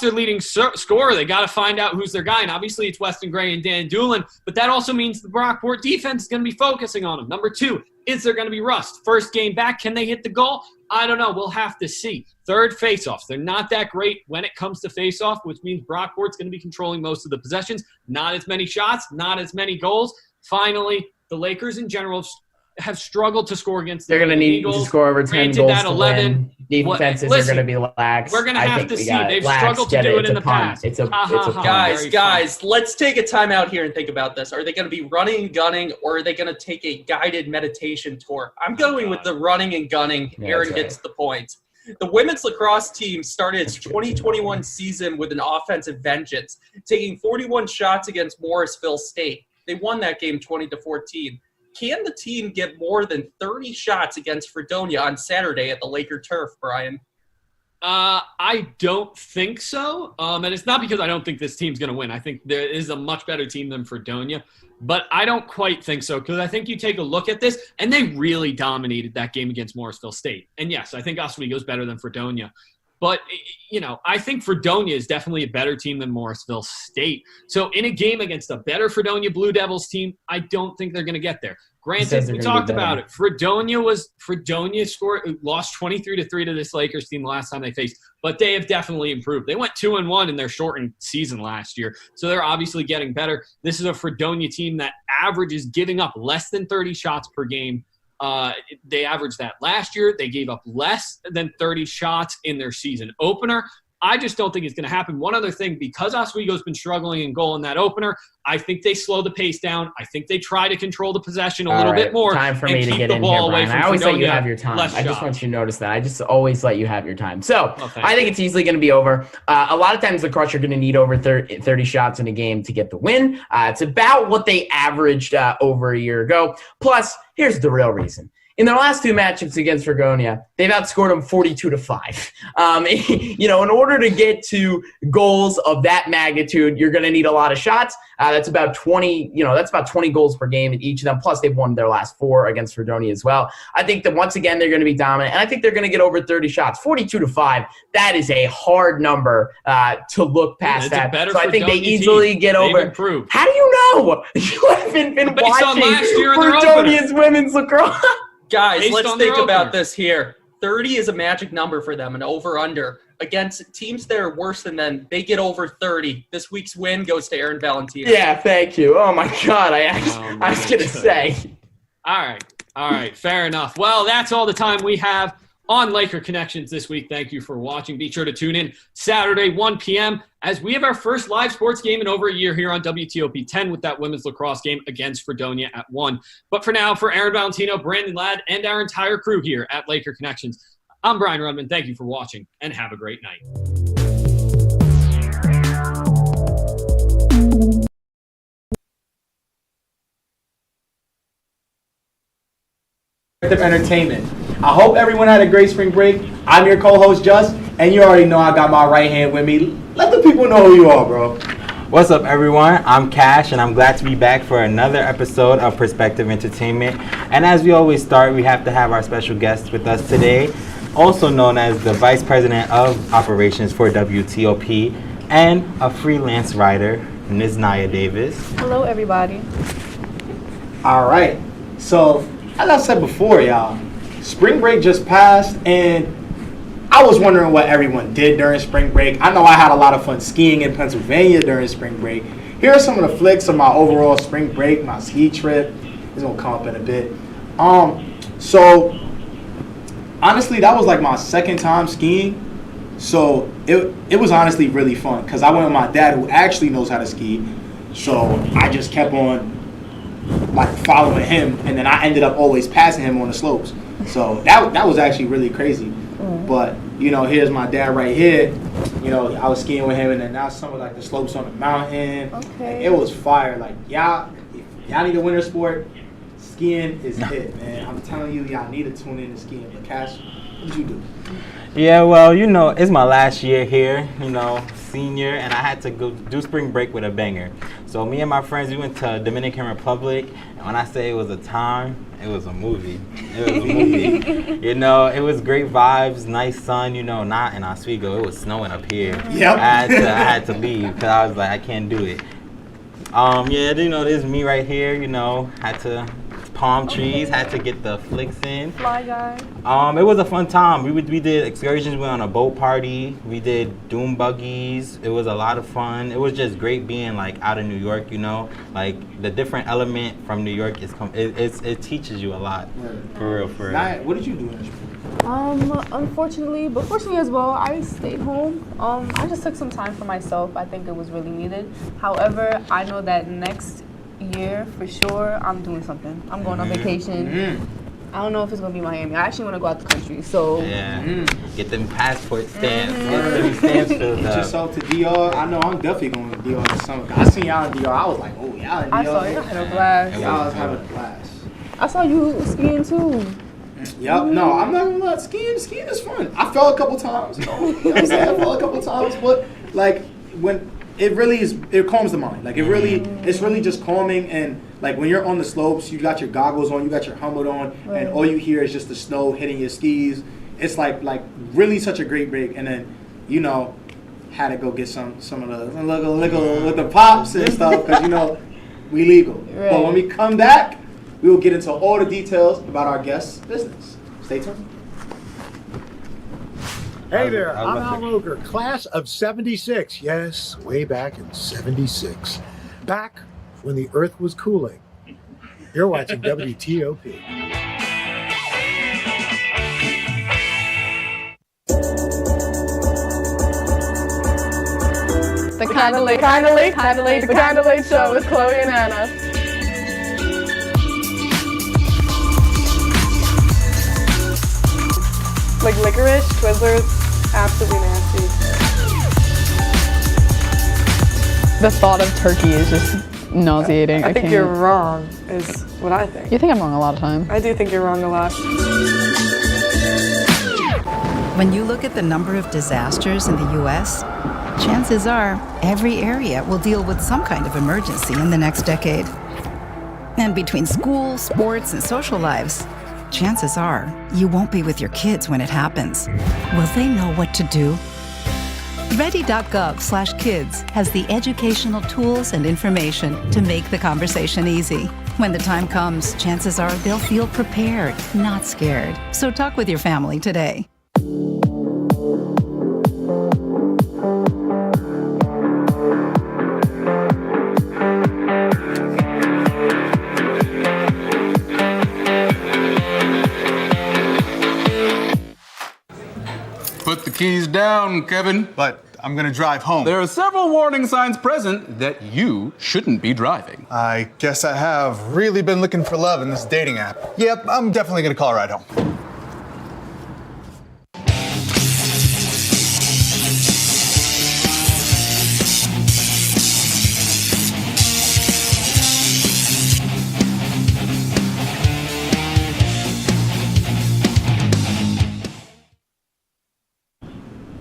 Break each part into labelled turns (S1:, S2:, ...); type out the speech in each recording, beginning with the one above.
S1: their leading scorer. They got to find out who's their guy. And obviously it's Weston Gray and Dan Doolin, but that also means the Brockport defense is going to be focusing on him. Number 2, is there going to be rust? First game back, can they hit the goal? I don't know. We'll have to see. Third, faceoffs. They're not that great when it comes to faceoff, which means Brockport's going to be controlling most of the possessions. Not as many shots, not as many goals. Finally, the Lakers in general have struggled to score against the
S2: They're going to need
S1: Eagles.
S2: to score over 10
S1: Granted,
S2: goals
S1: that
S2: to
S1: 11,
S2: win. Defenses are going to be lax.
S1: We're going to have to see. They've struggled to do it in the past.
S2: It's a punt.
S3: Guys, let's take a time out here and think about this. Are they going to be running and gunning, or are they going to take a guided meditation tour? I'm going with the running and gunning.
S2: Yeah,
S3: Aaron gets the point. The women's lacrosse team started its 2021 season with an offensive vengeance, taking 41 shots against Morrisville State. They won that game 20-14. Can the team get more than 30 shots against Fredonia on Saturday at the Laker turf, Brian?
S1: I don't think so. And it's not because I don't think this team's going to win. I think there is a much better team than Fredonia. But I don't quite think so, because I think you take a look at this, and they really dominated that game against Morrisville State. And yes, I think Oswego is better than Fredonia. But, I think Fredonia is definitely a better team than Morrisville State. So in a game against a better Fredonia Blue Devils team, I don't think they're going to get there. Granted, we talked about it. Fredonia lost 23-3 to this Lakers team the last time they faced, but they have definitely improved. They went 2-1 in their shortened season last year, so they're obviously getting better. This is a Fredonia team that averages giving up less than 30 shots per game. They averaged that last year. They gave up less than 30 shots in their season opener. I just don't think it's going to happen. One other thing, because Oswego's been struggling in goal in that opener, I think they slow the pace down. I think they try to control the possession a little bit more.
S2: Time for me to get in here, Brian. I always let you have your time. I just want you to notice that. I just always let you have your time. So I think it's easily going to be over. A lot of times the Crush are going to need over 30 shots in a game to get the win. It's about what they averaged over a year ago. Plus, here's the real reason. In their last 2 matchups against Fredonia, they've outscored them 42-5. In order to get to goals of that magnitude, you're going to need a lot of shots. That's about 20. That's about 20 goals per game in each of them. Plus, they've won their last 4 against Fredonia as well. I think that once again they're going to be dominant, and I think they're going to get over 30 shots. 42-5. That is a hard number to look past that. So I think they easily get over.
S1: Improved.
S2: How do you know? You haven't been watching Fredonia's women's lacrosse.
S3: Guys, let's think about this here. 30 is a magic number for them, an over-under. Against teams that are worse than them, they get over 30. This week's win goes to Aaron Valentino.
S2: Yeah, thank you. Oh, my God. I was going to say.
S1: All right. Fair enough. Well, that's all the time we have on Laker Connections this week. Thank you for watching. Be sure to tune in Saturday, 1 p.m., as we have our first live sports game in over a year here on WTOP 10 with that women's lacrosse game against Fredonia at 1. But for now, for Aaron Valentino, Brandon Ladd, and our entire crew here at Laker Connections, I'm Brian Rudman. Thank you for watching, and have a great night.
S4: Entertainment. I hope everyone had a great spring break. I'm your co-host, Just, and you already know I got my right hand with me. Let the people know who you are, bro.
S5: What's up, everyone? I'm Cash, and I'm glad to be back for another episode of Perspective Entertainment. And as we always start, we have to have our special guest with us today, also known as the Vice President of Operations for WTOP and a freelance writer, Ms. Naya Davis.
S6: Hello, everybody.
S4: All right. So, as I said before, y'all, spring break just passed, and I was wondering what everyone did during spring break. I know I had a lot of fun skiing in Pennsylvania during spring break. Here are some of the flicks of my overall spring break, my ski trip. It's going to come up in a bit. So, honestly, that was like my second time skiing. So, it was honestly really fun because I went with my dad, who actually knows how to ski. So, I just kept on following him, and then I ended up always passing him on the slopes. So that was actually really crazy. But here's my dad right here. I was skiing with him, and then now some of the slopes on the mountain.
S6: Okay.
S4: It was fire. Y'all need a winter sport, skiing is it, man. I'm telling you, y'all need to tune in to skiing. But Cash, what did you do?
S5: Yeah, well, you know, it's my last year here, you know, senior, and I had to go do spring break with a banger. So me and my friends, we went to Dominican Republic, and when I say it was a time, it was a movie. It was a movie. You know, it was great vibes, nice sun, you know, not in Oswego. It was snowing up here.
S4: Yep.
S5: I had to leave because I was like, I can't do it. Yeah, you know, this is me right here, you know, had to palm trees, had to get the flicks in.
S6: Fly guy.
S5: It was a fun time. We did excursions, we went on a boat party, we did doom buggies. It was a lot of fun. It was just great being like out of New York, you know, like the different element from New York it teaches you a lot. For real.
S4: What did you do in this?
S6: Unfortunately, but fortunately as well, I stayed home. I just took some time for myself. I think it was really needed. However, I know that next year for sure I'm doing something. I'm going on vacation. I don't know if it's gonna be Miami. I actually want to go out the country. So
S5: get them passport stamps. Get them stamps filled
S4: Get
S5: up.
S4: yourself to DR. I know I'm definitely going to DR this summer. I seen y'all in DR. I was like, oh, y'all in DR.
S6: I saw you having a blast.
S4: Y'all was having a blast.
S6: I saw you skiing too.
S4: Yep. No, I'm not gonna lie. Skiing is fun. I fell a couple times. You know what I'm saying? I fell a couple times, but like when it really is, it calms the mind. Like it's really just calming. And like when you're on the slopes, you got your goggles on, you got your helmet on, and all you hear is just the snow hitting your skis. It's like really such a great break. And then, you know, had to go get some of the pops and stuff because you know we legal. Right. But when we come back, we will get into all the details about our guest's business. Stay tuned.
S7: Hey there, I'm Al Roker, class of 76. Yes, way back in 76. Back when the earth was cooling. You're watching WTOP.
S6: The Kinda Late Show with Chloe and Anna. Like licorice, Twizzlers, absolutely nasty. The thought of turkey is just nauseating.
S8: I think you're wrong, is what I think.
S6: You think I'm wrong a lot of times.
S8: I do think you're wrong a lot.
S9: When you look at the number of disasters in the U.S., chances are every area will deal with some kind of emergency in the next decade. And between school, sports, and social lives, chances are you won't be with your kids when it happens. Will they know what to do? Ready.gov/kids has the educational tools and information to make the conversation easy. When the time comes, chances are they'll feel prepared, not scared. So talk with your family today.
S10: Put the keys down, Kevin.
S11: But I'm gonna drive home.
S10: There are several warning signs present that you shouldn't be driving.
S11: I guess I have really been looking for love in this dating app. Yep, I'm definitely gonna call a ride home.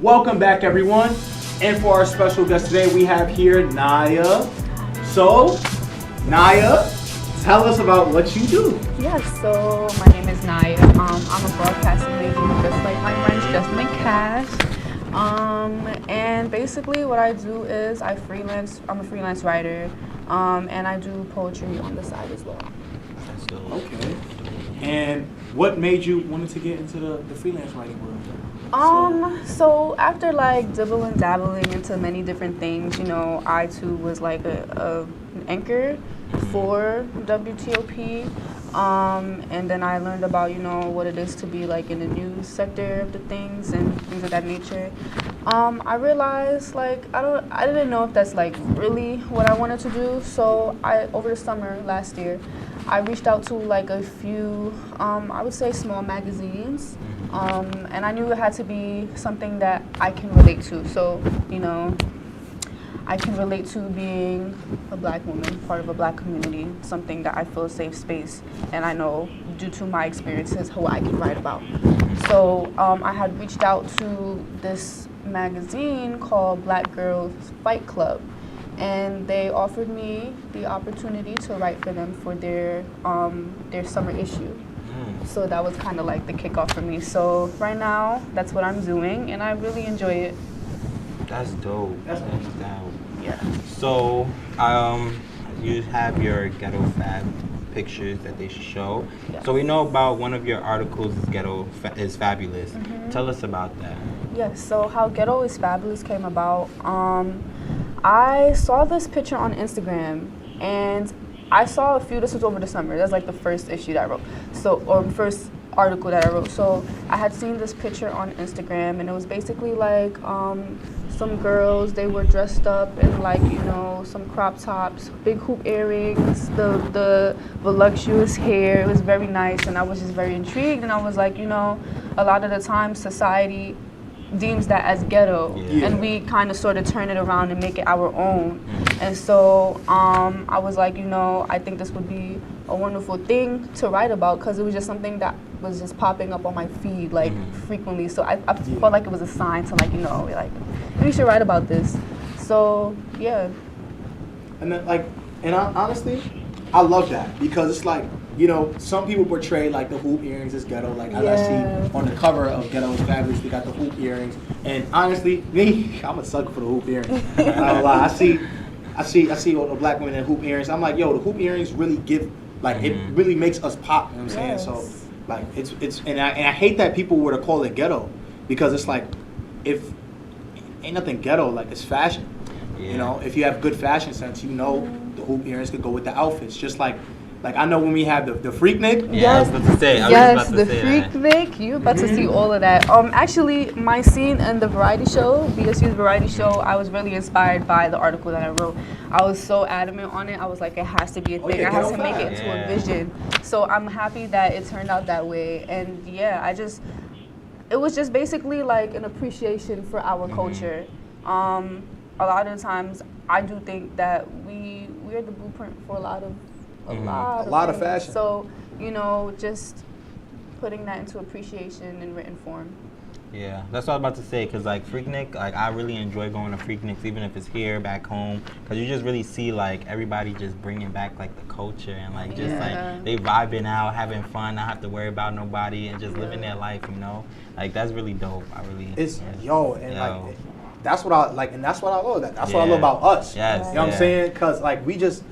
S4: Welcome back, everyone. And for our special guest today, we have here Naya. So, Naya, tell us about what you do.
S6: Yes, so my name is Naya. I'm a broadcasting major just like my friends Justin and Cash. And basically what I do is I'm a freelance writer, and I do poetry on the side as well.
S4: Okay. And what made you want to get into the freelance writing world?
S6: So after like dabbling into many different things, you know, I too was like an anchor for WTOP. And then I learned about, you know, what it is to be like in the news sector of the things and things of that nature. I realized like I didn't know if that's like really what I wanted to do. So over the summer last year, I reached out to like a few, I would say small magazines. And I knew it had to be something that I can relate to. So, you know, I can relate to being a black woman, part of a black community, something that I feel a safe space, and I know due to my experiences who I can write about. So I had reached out to this magazine called Black Girls Fight Club, and they offered me the opportunity to write for them for their summer issue. So that was kind of like the kickoff for me. So right now, that's what I'm doing, and I really enjoy it.
S5: That's dope. That's dope.
S6: Yeah.
S5: So, you have your Ghetto Fab pictures that they show.
S6: Yes.
S5: So we know about one of your articles is Ghetto is Fabulous. Tell us about that.
S6: Yes. So how Ghetto is Fabulous came about. I saw this picture on Instagram, and I saw a few. This was over the summer. That's like the first issue that I wrote. Or first article that I wrote. So I had seen this picture on Instagram, and it was basically like some girls. They were dressed up in like, you know, some crop tops, big hoop earrings, the voluptuous hair. It was very nice, and I was just very intrigued. And I was like, you know, a lot of the time society deems that as ghetto, and we kind of sort of turn it around and make it our own. And so I was like, you know, I think this would be a wonderful thing to write about, because it was just something that was just popping up on my feed like frequently. So I felt like it was a sign to, like, you know, like, we should write about this. So yeah.
S4: And then honestly, I love that, because it's like, you know, some people portray like the hoop earrings as ghetto. Like as I see on the cover of Ghetto is Fabulous, they got the hoop earrings. And honestly, me, I'm a sucker for the hoop earrings. I don't lie. I see all the black women in hoop earrings. I'm like, yo, the hoop earrings really give, like, it really makes us pop. You know what I'm saying? So, like, and I hate that people were to call it ghetto, because it's like, if ain't nothing ghetto, like, it's fashion. You know, if you have good fashion sense, you know the hoop earrings could go with the outfits. Just like I know when we have the Freaknik.
S5: Yeah, I was about to say.
S6: The Freaknik. You're about to see all of that. Actually, my scene in the variety show, BSU's variety show, I was really inspired by the article that I wrote. I was so adamant on it. I was like, it has to be a thing. I have to make it into a vision. So I'm happy that it turned out that way. And yeah, it was just basically like an appreciation for our culture. A lot of the times, I do think that we're the blueprint for a lot of fashion. So, you know, just putting that into appreciation in written form.
S5: Yeah, that's what I was about to say, because like Freaknik, like I really enjoy going to Freakniks, even if it's here, back home, because you just really see like everybody just bringing back like the culture, and like just like they vibing out, having fun, not have to worry about nobody, and just living their life, you know? Like that's really dope.
S4: Like, that's what I like, and that's what I love. That's what I love about us.
S5: Yes.
S4: You know what I'm saying? Because like we just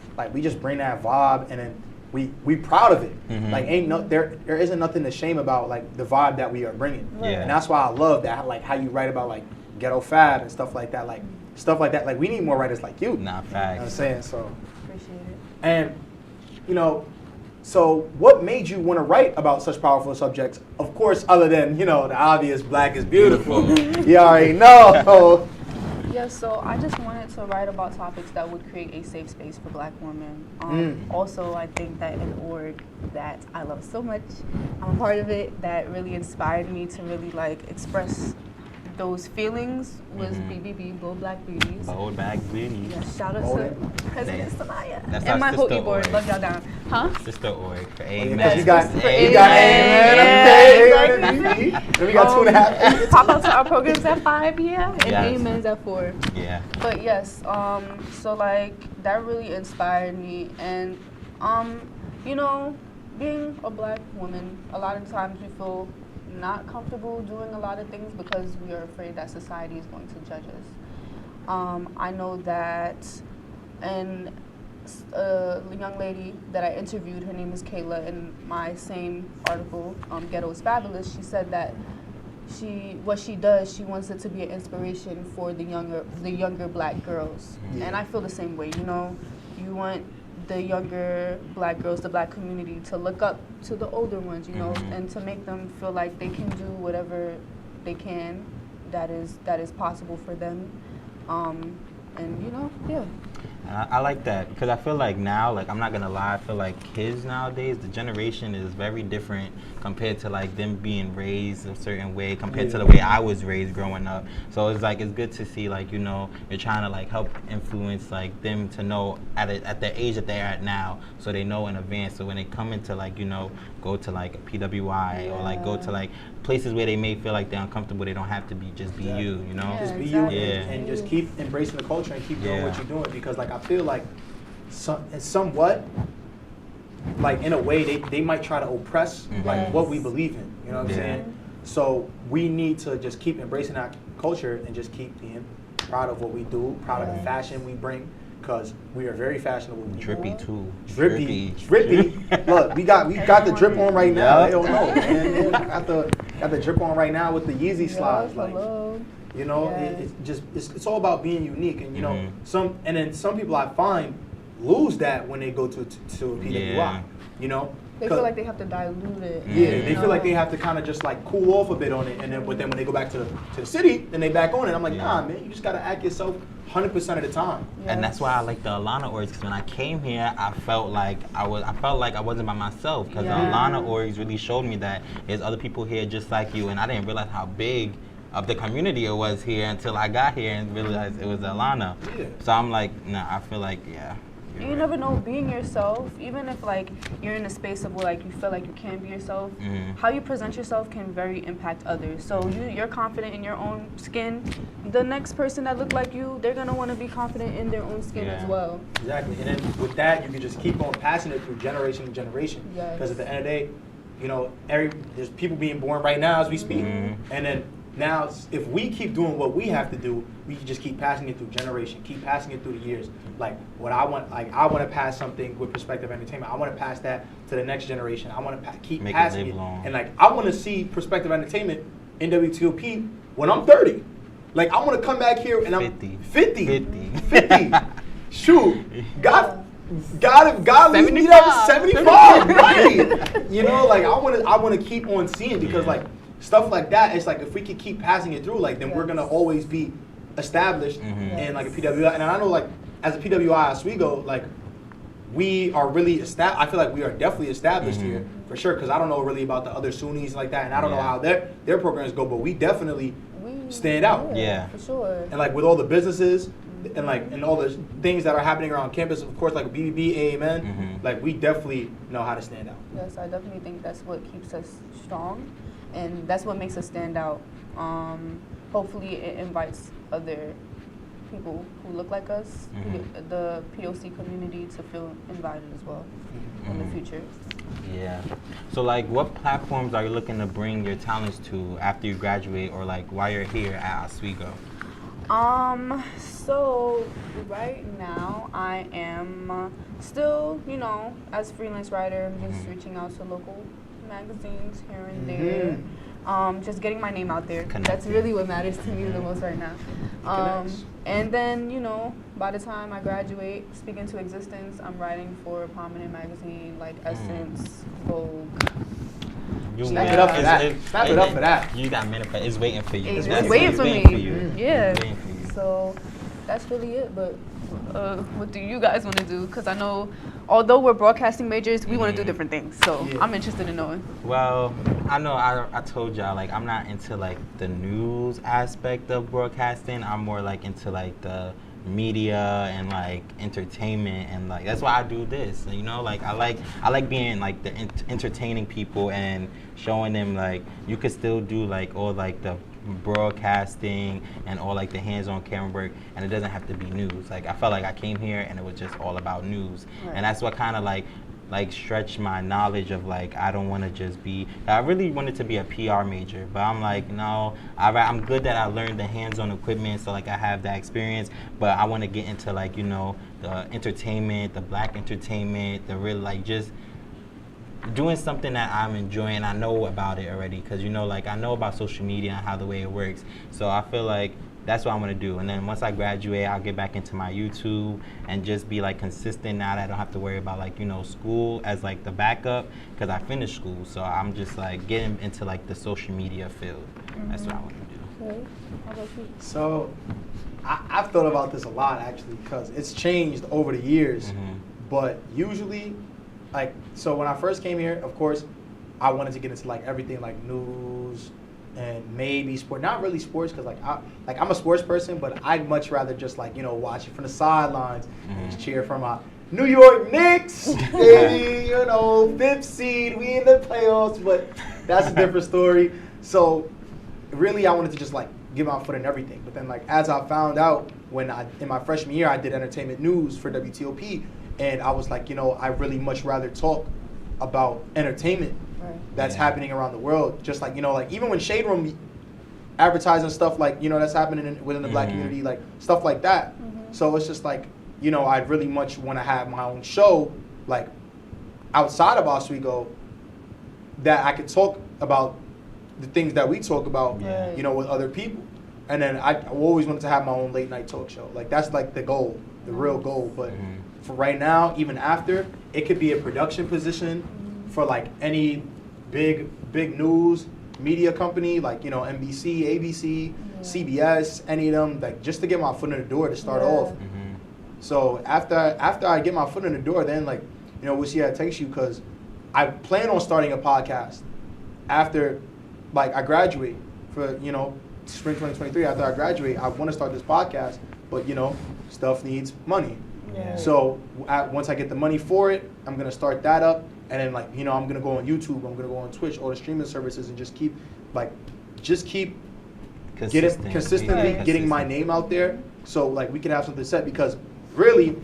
S4: bring that vibe, and then we proud of it. Like there isn't nothing to shame about, like the vibe that we are bringing. And that's why I love that, like how you write about like Ghetto Fab and stuff like that. Like we need more writers like you.
S5: Nah, facts.
S4: You know what I'm saying? So
S6: appreciate it.
S4: And you know, so what made you want to write about such powerful subjects? Of course, other than, you know, the obvious Black is beautiful. You already know.
S6: Yeah, so I just wanted to write about topics that would create a safe space for Black women. Also, I think that an org that I love so much, I'm a part of it, that really inspired me to really like express those feelings was BBB, Bold Black Beauties.
S5: Bold Black Beauties.
S6: Yeah, shout out to President Samaya.
S5: That's
S6: and my Hokie board.
S5: Org.
S6: Love y'all down. Huh?
S5: Sister org for Amen.
S4: You got Amen. We got 2.5.
S6: Pop out to our programs at 5, and Amen's at 4.
S5: Yeah.
S6: But yes, so like that really inspired me, and you know, being a Black woman, a lot of times we feel not comfortable doing a lot of things because we are afraid that society is going to judge us. I know that, and a young lady that I interviewed, her name is Kayla, in my same article, Ghetto is Fabulous, she said that what she does, she wants it to be an inspiration for the younger Black girls. And I feel the same way, you know, you want the younger Black girls, the Black community, to look up to the older ones, you know, and to make them feel like they can do whatever they can that is possible for them. And you know,
S5: I like that because I feel like now, like I'm not gonna lie, I feel like kids nowadays, the generation is very different compared to like them being raised a certain way compared to the way I was raised growing up. So it's like it's good to see like you're trying to like help influence like them to know at the age that they're at now, so they know in advance. So when they come into like go to like a PWI or like go to like places where they may feel like they're uncomfortable, they don't have to be just be you,
S4: just be you, and just keep embracing the culture and keep doing what you're doing, because like I feel like somewhat like in a way they might try to oppress like what we believe in, you know what I'm saying? So we need to just keep embracing that culture and just keep being proud of what we do, proud of the fashion we bring, because we are very fashionable.
S5: Drippy too.
S4: Drippy. Look, we got the drip on right now. They don't know, man. Got the drip on right now with the Yeezy slides. Like, you know, it's all about being unique, and you know, some people I find lose that when they go to a PWI. You know.
S6: They feel like they have to dilute it.
S4: Yeah, they feel like they have to kind of just like cool off a bit on it, and then when they go back to the city, then they back on it. I'm like, nah, man, you just gotta act yourself 100% of the time.
S5: And that's why I like the Alana orgs, because when I came here, I felt like I wasn't by myself, because the Alana orgs really showed me that there's other people here just like you, and I didn't realize how big of the community it was here until I got here and realized it was Alana. So I'm like, nah, I feel like,
S6: you never know, being yourself, even if like you're in a space of where like you feel like you can be yourself, how you present yourself can very impact others. So you're confident in your own skin, the next person that look like you, they're gonna want to be confident in their own skin as well.
S4: Exactly, and then with that, you can just keep on passing it through generation to generation. Because at the end of the day, you know, there's people being born right now as we speak, and then now if we keep doing what we have to do, we can just keep passing it through generation, keep passing it through the years. Like what I want to pass something with Perspective Entertainment. I want to pass that to the next generation. I want to keep passing it. And like I want to see Perspective Entertainment in WTOP when I'm 30. Like I want to come back here and I'm 50. Shoot, God leave me at 75, right? You know, like I want to keep on seeing, because like stuff like that, it's like if we could keep passing it through, like then we're gonna always be established in like a PWI. And I know like as a PWI Oswego, like we are really established. I feel like we are definitely established here for sure, because I don't know really about the other SUNYs like that, and I don't know how their programs go, but we definitely stand out.
S6: For sure.
S4: And like with all the businesses and like and all the things that are happening around campus, of course, like BBB, AMN, like we definitely know how to stand out.
S6: Yes, I definitely think that's what keeps us strong, and that's what makes us stand out. Hopefully it invites other people who look like us, the POC community, to feel invited as well in the future.
S5: Yeah. So like what platforms are you looking to bring your talents to after you graduate, or like while you're here at Oswego?
S6: So right now I am still, you know, as a freelance writer, I'm just reaching out to local magazines here and there. Just getting my name out there. That's really what matters to me the most right now. And then, you know, by the time I graduate, Speak Into Existence, I'm writing for a prominent magazine like Essence, Vogue.
S4: Snap it up for that. Snap it up for that.
S5: You got manifest. It's waiting for you.
S6: It's waiting for me. Yeah. So that's really it. But what do you guys want to do? Because I know, although we're broadcasting majors, we want to do different things. So I'm interested in knowing.
S5: Well, I know I told y'all, like, I'm not into like the news aspect of broadcasting. I'm more like into like the media and like entertainment, and like that's why I do this. You know, like I like being like the entertaining people and showing them like you could still do like all like the broadcasting and all like the hands-on camera work, and it doesn't have to be news. Like I felt like I came here and it was just all about news, and that's what kind of like stretch my knowledge of like I don't want to just be. I really wanted to be a PR major, but I'm like no, I'm good that I learned the hands-on equipment, so like I have that experience, but I want to get into like, you know, the entertainment, the black entertainment, the real like just doing something that I'm enjoying. I know about it already, because you know, like I know about social media and how the way it works, so I feel like that's what I'm gonna do. And then once I graduate, I'll get back into my YouTube and just be like consistent now that I don't have to worry about like, you know, school as like the backup, because I finished school. So I'm just like getting into like the social media field. That's what I want to do.
S6: Okay. How about you?
S4: So I've thought about this a lot actually because it's changed over the years. But usually, like, so when I first came here, of course, I wanted to get into like everything like news and maybe sport. Not really sports because I'm a sports person, but I'd much rather just like watch it from the sidelines, and just cheer for my New York Knicks, baby. 5th seed, we in the playoffs, but that's a different story. So really, I wanted to just like get my foot in everything. But then like as I found out in my freshman year, I did entertainment news for WTOP. And I was like, I really much rather talk about entertainment that's happening around the world. Just like, like even when Shade Room advertising stuff like, that's happening within the black community, like stuff like that. So it's just like, I'd really much want to have my own show, like outside of Oswego, that I could talk about the things that we talk about, with other people. And then I always wanted to have my own late night talk show. Like that's like the goal, the real goal. But for right now, even after, it could be a production position for like any big news media company, like NBC, ABC, CBS, any of them, like just to get my foot in the door to start off. So after I get my foot in the door, then like we'll see how it takes you, because I plan on starting a podcast after like I graduate for spring 2023. After I graduate, I want to start this podcast, but stuff needs money. So once I get the money for it, I'm gonna start that up, and then like I'm gonna go on YouTube, I'm gonna go on Twitch, all the streaming services, and just keep consistently getting my name out there, so like we can have something set. Because really,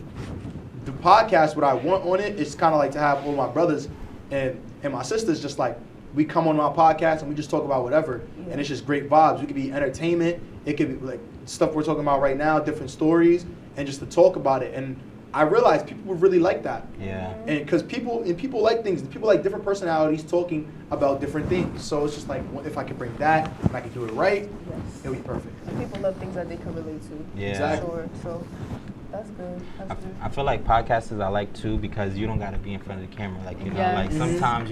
S4: the podcast, what I want on it is kind of like to have all my brothers and my sisters just like we come on my podcast and we just talk about whatever, and it's just great vibes. We could be entertainment, it could be like stuff we're talking about right now, different stories, and just to talk about it. And I realized people would really like that. And because people like things, people like different personalities talking about different things. So it's just like, if I could bring that and I could do it right, it would be perfect.
S6: And people love things that they can relate to.
S4: Exactly.
S6: Sure. So that's good.
S5: I feel like podcasters I like too, because you don't gotta be in front of the camera. Like like sometimes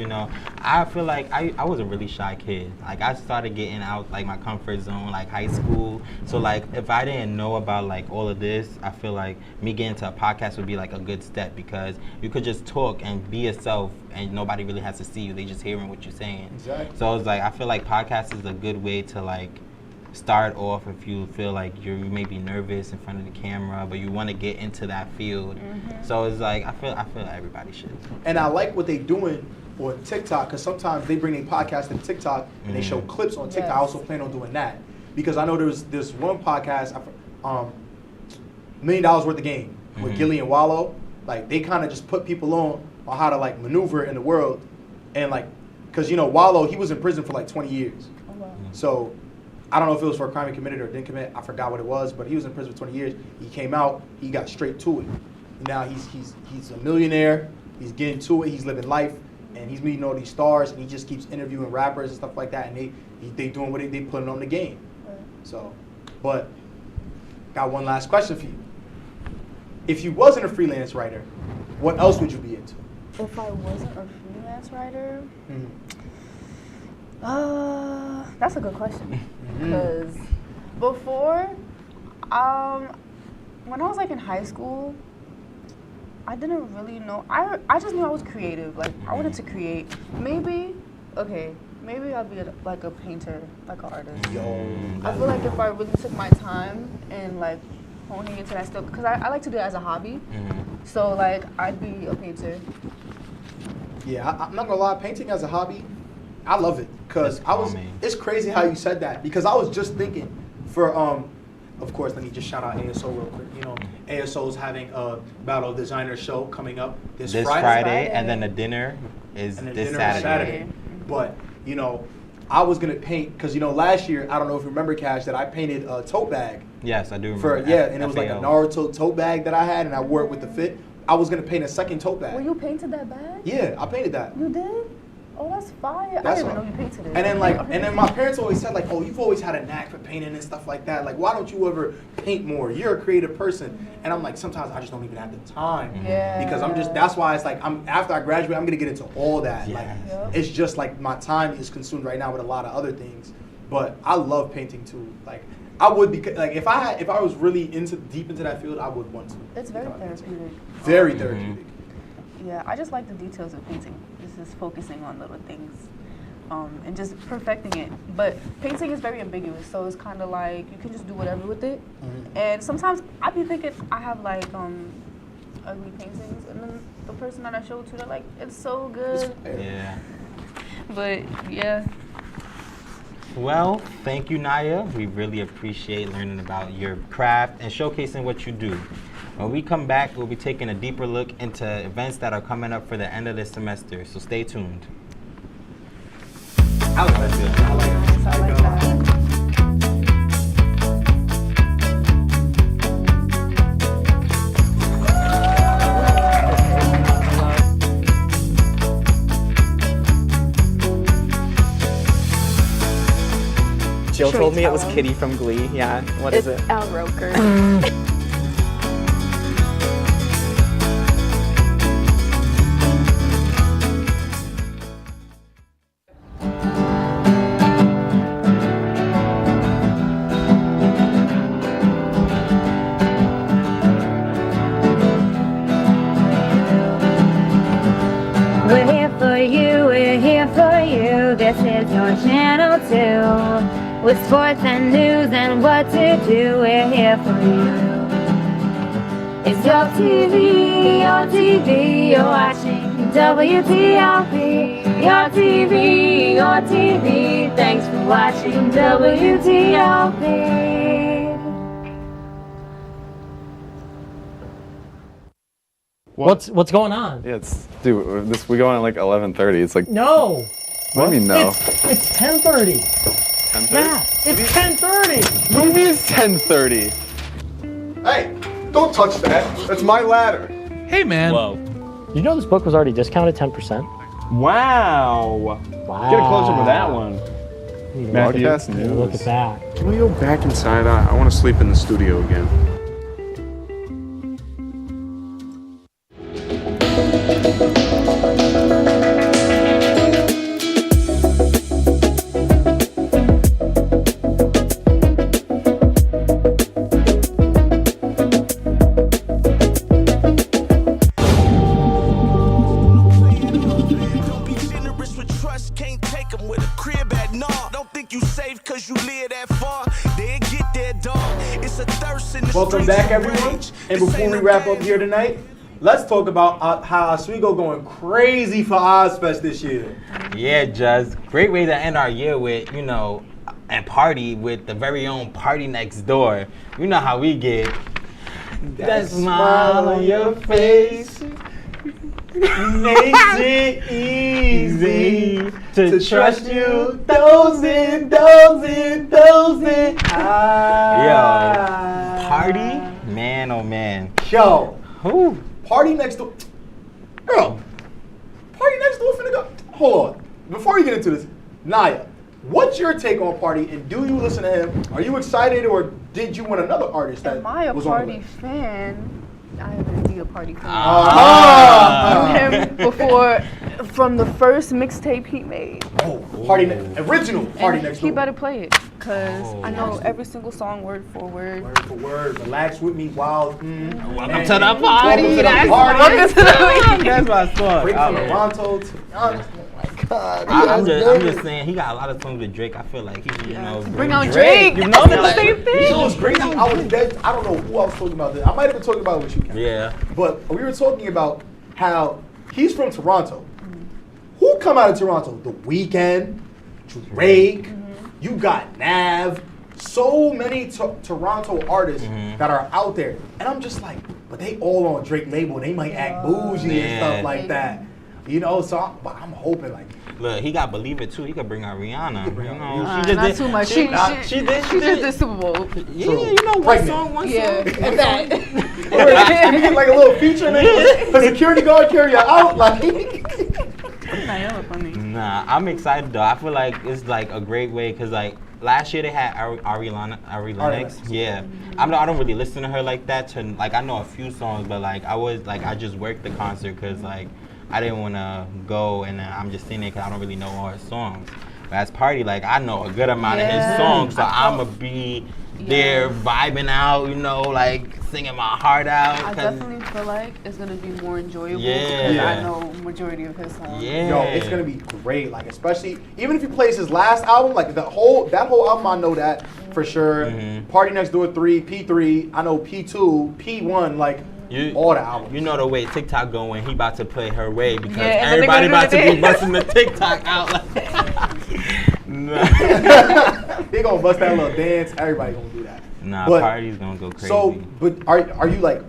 S5: I feel like I was a really shy kid. Like I started getting out like my comfort zone like high school. So like if I didn't know about like all of this, I feel like me getting to a podcast would be like a good step, because you could just talk and be yourself and nobody really has to see you. They just hearing what you're saying.
S4: Exactly.
S5: So it's like I feel like podcast is a good way to like start off if you feel like you may be nervous in front of the camera, but you want to get into that field. So it's like I feel everybody should.
S4: And I like what they doing on TikTok, because sometimes they bring their podcast to TikTok and they show clips on TikTok. I also plan on doing that, because I know there's this one podcast, $1 Million Worth of Game with Gilly and Wallow. Like they kind of just put people on how to like maneuver in the world, and like because Wallow, he was in prison for like 20 years. So I don't know if it was for a crime he committed or didn't commit. I forgot what it was, but he was in prison for 20 years. He came out, he got straight to it. Now he's a millionaire. He's getting to it. He's living life, and he's meeting all these stars. And he just keeps interviewing rappers and stuff like that. And they doing what they putting on the game. So, but got one last question for you. If you wasn't a freelance writer, what else would you be into?
S6: If I wasn't a freelance writer. That's a good question, because before, when I was like in high school, I didn't really know. I just knew I was creative. Like I wanted to create. Maybe I'll be like a painter, like an artist. I feel like if I really took my time and like honing into that stuff, because I like to do it as a hobby. So like I'd be a painter.
S4: Yeah, I'm not gonna lie, painting as a hobby, I love it, because it's crazy how you said that, because I was just thinking for, of course, let me just shout out ASO real quick. ASO is having a Battle of Designers show coming up this Friday,
S5: and then the dinner is this Saturday.
S4: But, I was going to paint, because, last year, I don't know if you remember, Cash, that I painted a tote bag.
S5: Yes, I do remember.
S4: And it was like a Naruto tote bag that I had, and I wore it with the fit. I was going to paint a second tote bag.
S6: Well, you painted that bag?
S4: Yeah, I painted that.
S6: You did? Oh, that's fire. I didn't even know you painted it.
S4: And then my parents always said like, oh, you've always had a knack for painting and stuff like that. Like, why don't you ever paint more? You're a creative person. And I'm like, sometimes I just don't even have the time. Because that's why it's like, after I graduate, I'm gonna get into all that. Like, it's just like my time is consumed right now with a lot of other things. But I love painting too. Like, I would be like if I was really deep into that field, I would want to.
S6: It's very therapeutic.
S4: Very therapeutic.
S6: Yeah, I just like the details of painting. This is focusing on little things, and just perfecting it. But painting is very ambiguous, so it's kind of like you can just do whatever with it. And sometimes I be thinking I have like ugly paintings, and then the person that I show it to, they're like, it's so good.
S5: Yeah.
S6: But yeah.
S5: Well, thank you, Naya. We really appreciate learning about your craft and showcasing what you do. When we come back, we'll be taking a deeper look into events that are coming up for the end of this semester, so stay tuned. I like that.
S6: I like that.
S12: Jill told me it was Kitty from Glee. Yeah, what is it?
S8: It's Al Roker.
S13: We're here for you, we're here for you. This is your channel too. With sports and news and what to do, we're here for you. It's your TV, you're watching WTOP. Your TV, thanks for watching WTOP.
S14: What's going on?
S15: Yeah, we go on at like 11:30. It's like
S14: No.
S15: What do you mean no?
S14: It's 10:30.
S15: 10:30?
S14: Yeah, it's 10:30.
S15: What do you mean it's 10:30? Hey, don't touch that. That's my ladder.
S14: Hey, man.
S12: Whoa.
S14: You know this book was already discounted 10%?
S12: Wow.
S14: Wow.
S12: Get a close up with that one.
S15: Matthew, news.
S14: Look at that.
S16: Can we go back inside? I want to sleep in the studio again.
S4: Welcome back, everyone. And before we wrap up here tonight, let's talk about how Oswego going crazy for Ozfest this year.
S5: Yeah, Juz. Great way to end our year with, and party with the very own Party Next Door. You know how we get. That smile on your face makes it easy to trust you. Dozing. Yo, party? Man, oh man.
S4: Yo.
S5: Who?
S4: Party Next Door. Girl, Party Next Door finna go. Hold on. Before we get into this, Naya, what's your take on Party, and do you listen to him? Are you excited, or did you want another artist that
S6: Am I a
S4: was
S6: Party
S4: on the
S6: fan? I haven't been a Party fan.
S4: Ah.
S6: Knew him before, from the first mixtape he made.
S4: Original Party Next Door.
S6: He better play it, because I know every single song word for word.
S4: Word for word. Relax with me, wild.
S5: Welcome to the party.
S4: That's
S5: my song.
S4: Break from Toronto to God.
S5: I'm just saying, he got a lot of songs with Drake. I feel like he,
S6: Bring out Drake.
S5: You know
S6: the same thing.
S4: So it's crazy. I was dead. I don't know who I was talking about this. I might have been talking about it with you, Ken.
S5: Yeah.
S4: But we were talking about how he's from Toronto. Who come out of Toronto? The Weeknd, Drake. You got Nav. So many Toronto artists that are out there, and I'm just like, but they all on Drake label. They might act bougie and stuff like that. So I'm hoping like.
S5: Look, he got Believe It too. He could bring out Rihanna.
S6: She just not too much. She just did Super Bowl.
S5: Yeah, one song.
S6: And that.
S4: And we get like a little feature, and the security guard carry you out like.
S5: Nah, I'm excited though. I feel like it's like a great way because like last year they had Ari Lennox. Yeah, I don't really listen to her like that. I know a few songs, but I just worked the concert because like. I didn't want to go, and I'm just sitting there because I don't really know all his songs. But as Party, I know a good amount of his songs, so I'm going to be they're vibing out, you know, like singing my heart out.
S6: I definitely feel like it's gonna be more enjoyable
S5: Yeah.
S6: because I know majority of his songs.
S5: Yeah.
S4: Yo, it's gonna be great. Like, especially even if he plays his last album, like that whole album, I know that for sure. Party Next Door 3, P3, I know P2, P1, like all the albums.
S5: You know the way TikTok going, he about to play her way because everybody about to be busting the TikTok out.
S4: They gonna bust that little dance. Everybody gonna do that.
S5: Nah,
S4: but,
S5: Party's gonna go crazy.
S4: So, but are you like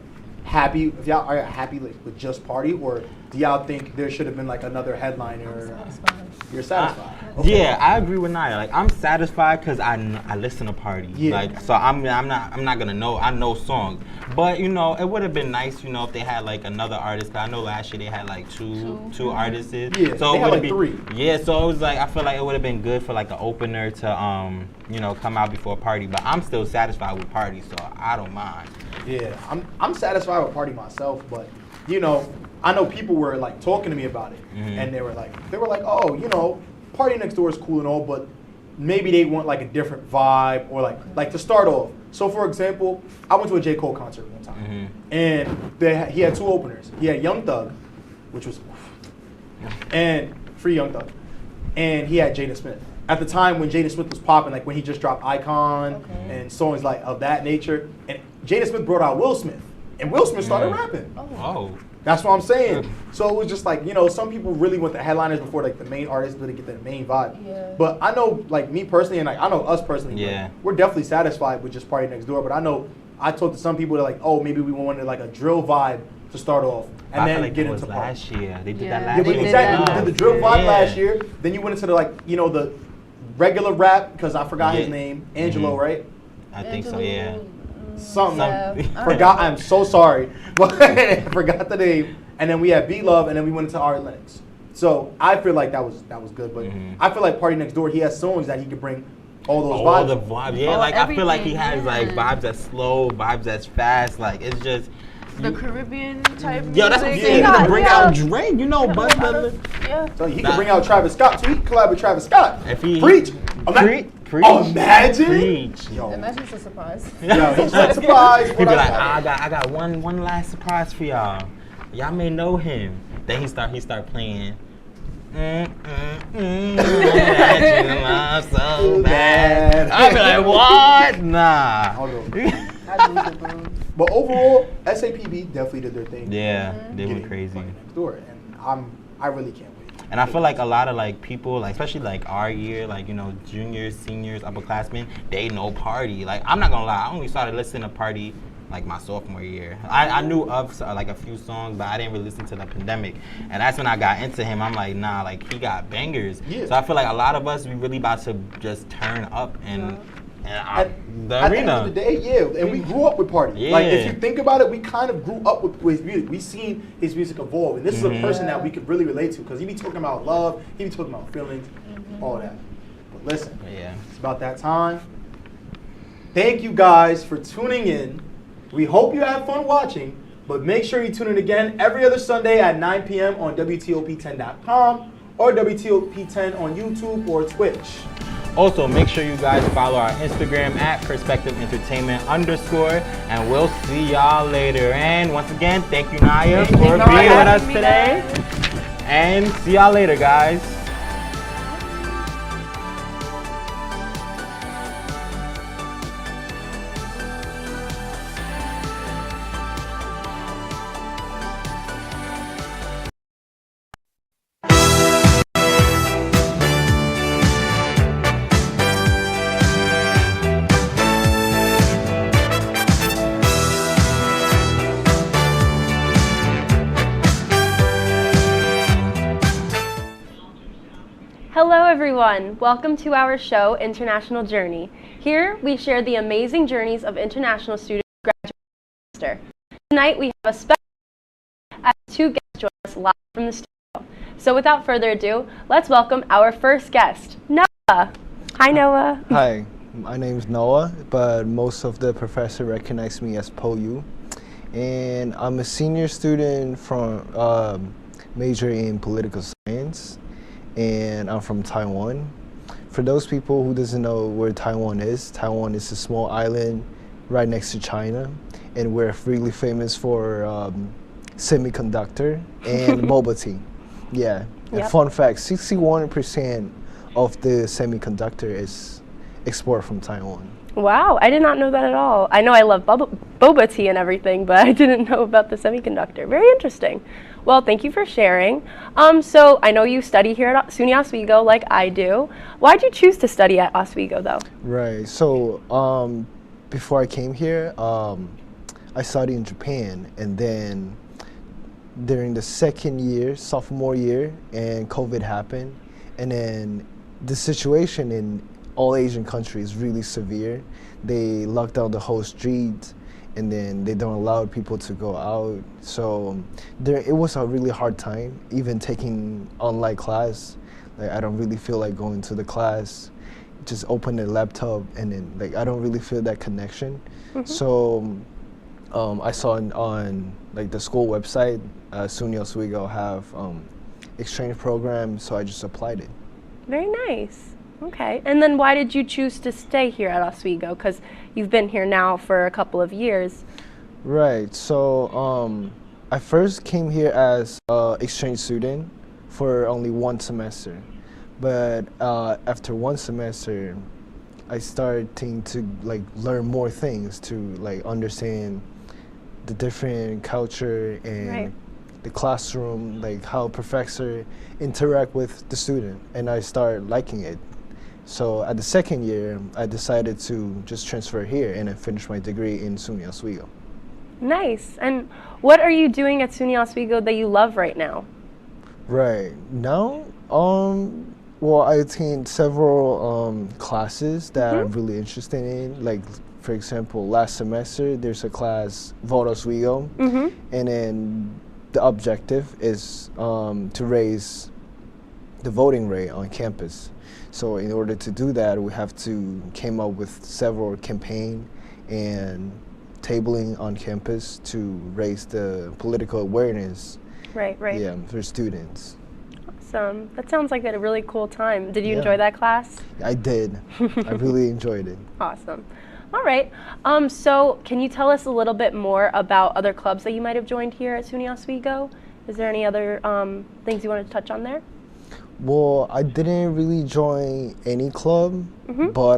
S4: happy? If y'all are happy like with just Party, or do y'all think there should have been like another headliner? You're satisfied. Okay.
S5: Yeah, I agree with Naya. Like, I'm satisfied because I listen to Party.
S4: Yeah.
S5: Like, so I'm not gonna know. I know songs, but you know, it would have been nice, you know, if they had like another artist. Cause I know last year they had like two artists.
S4: Yeah,
S5: so
S4: they
S5: it
S4: had
S5: would
S4: like 3.
S5: Yeah, so it was like I feel like it would have been good for like an opener to you know, come out before Party. But I'm still satisfied with Party, so I don't mind.
S4: Yeah, I'm satisfied with Party myself, but you know, I know people were like talking to me about it, and they were like, oh, you know, Party Next Door is cool and all, but maybe they want like a different vibe or like to start off. So for example, I went to a J. Cole concert one time, and he had 2 openers. He had Young Thug, which was, and Free Young Thug, and he had Jada Smith. At the time when Jada Smith was popping, like when he just dropped Icon and songs like of that nature, and Jada Smith brought out Will Smith, and Will Smith started rapping.
S5: Oh.
S4: That's what I'm saying. So it was just like, you know, some people really want the headliners before like the main artists to get the main vibe.
S6: Yeah.
S4: But I know, like me personally, and like I know us personally,
S5: yeah,
S4: we're definitely satisfied with just Party Next Door. But I know I talked to some people that are like, oh, maybe we wanted like a drill vibe to start off and
S5: I
S4: then
S5: feel like
S4: get
S5: it
S4: into
S5: was
S4: Party.
S5: last year. They did that
S4: Yeah,
S5: last
S4: but
S5: year.
S4: exactly. We did the drill vibe last year. Then you went into the like, you know, the regular rap because I forgot his name, Angelo, right?
S5: I think so. Yeah.
S4: Forgot. I'm so sorry, but forgot the name. And then we had B Love, and then we went into Ari Lennox. So I feel like that was good, but I feel like Party Next Door, he has songs that he could bring all those vibes.
S5: All the vibes, yeah. Like I feel like he has like vibes that's slow, vibes that's fast. Like it's just
S6: the Caribbean type.
S5: Yo, that's what I'm saying. He can bring out Drake, you know, but
S4: so he can bring out Travis Scott. So he can collab with Travis Scott.
S5: If he
S4: preach. Imagine.
S5: Preach.
S6: Yo. Imagine it's a surprise.
S4: Yo, he's a surprise.
S5: He be like, I got one last surprise for y'all. Y'all may know him. Then he start playing. So bad. I be like, what? Nah.
S4: But overall, SAPB definitely did their thing.
S5: Yeah, they went crazy.
S4: Next Door, and I really can't wait.
S5: And I feel like a lot of like people, like especially like our year, like, you know, juniors, seniors, upperclassmen, they know Party. Like I'm not gonna lie, I only started listening to Party like my sophomore year. I knew of like a few songs, but I didn't really listen to the Pandemic. And that's when I got into him. I'm like, nah, like he got bangers. Yeah. So I feel like a lot of us, we really about to just turn up and the arena.
S4: At the end of the day, yeah, and we grew up with Party.
S5: Yeah.
S4: Like if you think about it, we kind of grew up with his music. We seen his music evolve, and this is a person that we could really relate to because he be talking about love, he be talking about feelings, all that. But listen, it's about that time. Thank you guys for tuning in. We hope you had fun watching, but make sure you tune in again every other Sunday at 9 p.m. on WTOP10.com or WTOP10 on YouTube or Twitch.
S5: Also, make sure you guys follow our Instagram at @PerspectiveEntertainment_, and we'll see y'all later. And once again, thank you, Naya, for being with us today. And see y'all later, guys.
S17: Hello everyone, welcome to our show, International Journey. Here we share the amazing journeys of international students graduating this semester. Tonight we have a special as 2 guests join us live from the studio. So without further ado, let's welcome our first guest, Noah. Hi Noah.
S18: Hi, my name's Noah, but most of the professor recognize me as Po-Yu. And I'm a senior student from major in political science. And I'm from Taiwan. for those people who doesn't know where Taiwan is a small island right next to China, and we're really famous for semiconductor and mobile tea. Yeah. And fun fact, 61% of the semiconductor is export from Taiwan.
S17: Wow, I did not know that at all. I know I love boba tea and everything, but I didn't know about the semiconductor. Very interesting. Well, thank you for sharing. So I know you study here at SUNY Oswego like I do. Why did you choose to study at Oswego though?
S18: Right, so before I came here, I studied in Japan, and then during the second year, sophomore year, and COVID happened, and then the situation in all Asian countries is really severe. They locked down the whole street, and then they don't allow people to go out. So it was a really hard time, even taking online class. Like, I don't really feel like going to the class. Just open the laptop, and then like I don't really feel that connection. So I saw on like the school website, SUNY Oswego have exchange program, so I just applied it. Very nice.
S17: Okay, and then why did you choose to stay here at Oswego? Because you've been here now for a couple of years.
S18: Right, so I first came here as an exchange student for only one semester. But after one semester, I started to like learn more things, to like understand the different culture and the classroom, like how professor interact with the student, and I started liking it. So at the second year, I decided to just transfer here and then finish my degree in SUNY Oswego.
S17: Nice. And what are you doing at SUNY Oswego that you love right now?
S18: Right now, well, I attend several classes that I'm really interested in. Like, for example, last semester there's a class, Vote Oswego, and then the objective is to raise the voting rate on campus. So in order to do that, we have to came up with several campaign and tabling on campus to raise the political awareness.
S17: Right.
S18: Yeah, for students.
S17: Awesome. That sounds like a really cool time. Did you enjoy that class?
S18: I did. I really enjoyed it.
S17: Awesome. All right. So can you tell us a little bit more about other clubs that you might have joined here at SUNY Oswego? Is there any other things you wanted to touch on there?
S18: Well, I didn't really join any club, but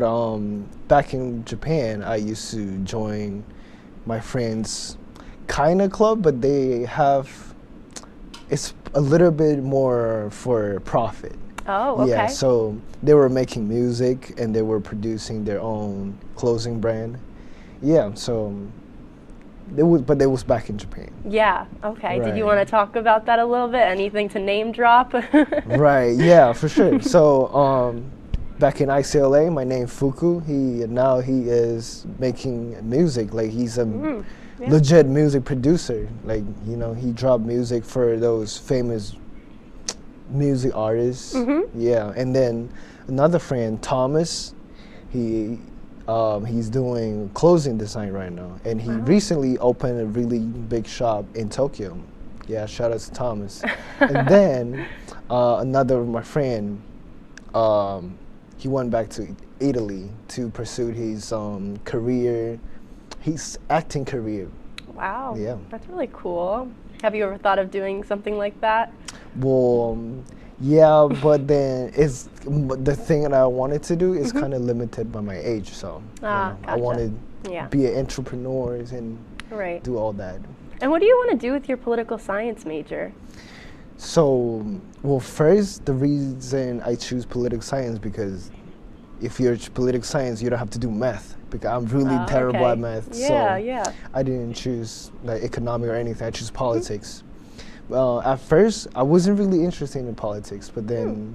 S18: back in Japan, I used to join my friends' kind of club, but they have, it's a little bit more for profit.
S17: Oh, okay.
S18: Yeah, so they were making music and they were producing their own clothing brand. Yeah, so but it was back in Japan.
S17: Yeah, okay.
S18: Right.
S17: Did you want to talk about that a little bit? Anything to name drop?
S18: Right, yeah, for sure. So back in ICLA, my name Fuku, he is making music. Like, he's a legit music producer. Like, you know, he dropped music for those famous music artists. Yeah, and then another friend, Thomas, he's doing clothing design right now, and he recently opened a really big shop in Tokyo. Yeah, shout out to Thomas. And then another of my friend, he went back to Italy to pursue his his acting career.
S17: Wow.
S18: Yeah.
S17: That's really cool. Have you ever thought of doing something like that?
S18: Well, yeah, but then it's the thing that I wanted to do is kind of limited by my age, so
S17: gotcha.
S18: I wanted to be an entrepreneur and do all that.
S17: And what do you want to do with your political science major?
S18: So, well, first, the reason I choose political science, because if you're political science, you don't have to do math, because I'm really terrible at math.
S17: Yeah,
S18: so I didn't choose like economic or anything. I choose politics. Well, at first, I wasn't really interested in politics, but then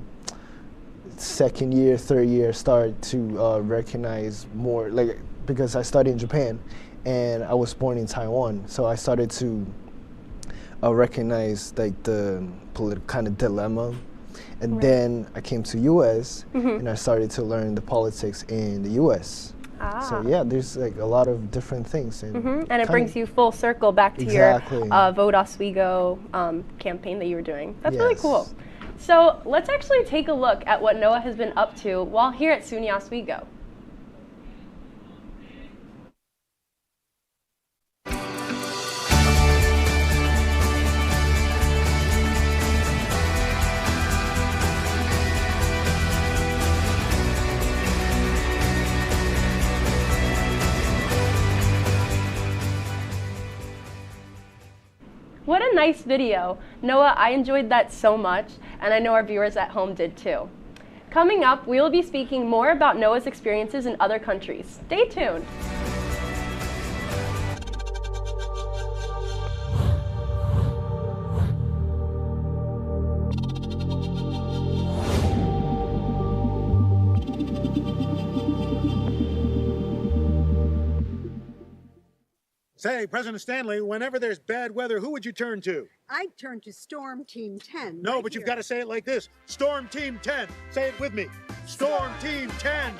S18: second year, third year, started to recognize more, like, because I studied in Japan and I was born in Taiwan, so I started to recognize like the political kind of dilemma. And then I came to US and I started to learn the politics in the US. So yeah, there's like a lot of different things. And
S17: it brings you full circle back to your Vote Oswego campaign that you were doing. That's really cool. So let's actually take a look at what Noah has been up to while here at SUNY Oswego. What a nice video. Noah, I enjoyed that so much, and I know our viewers at home did too. Coming up, we will be speaking more about Noah's experiences in other countries. Stay tuned.
S7: Say, President Stanley, whenever there's bad weather, who would you turn to?
S19: I'd turn to Storm Team 10.
S7: No, but you've got to say it like this. Storm Team 10. Say it with me. Storm Team 10.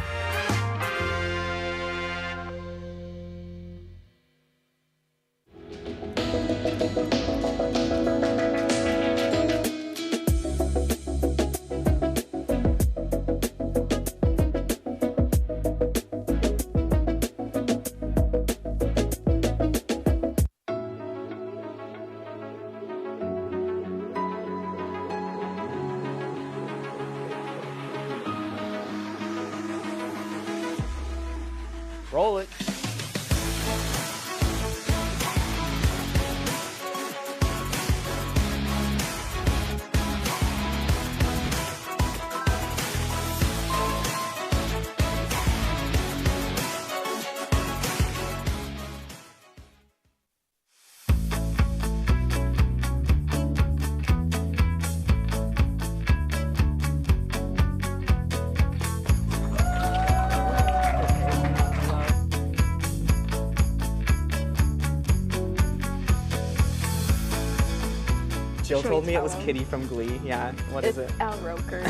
S12: Roll it. Jill told me it was Kitty from Glee. Yeah, what is it?
S6: It's Al Roker.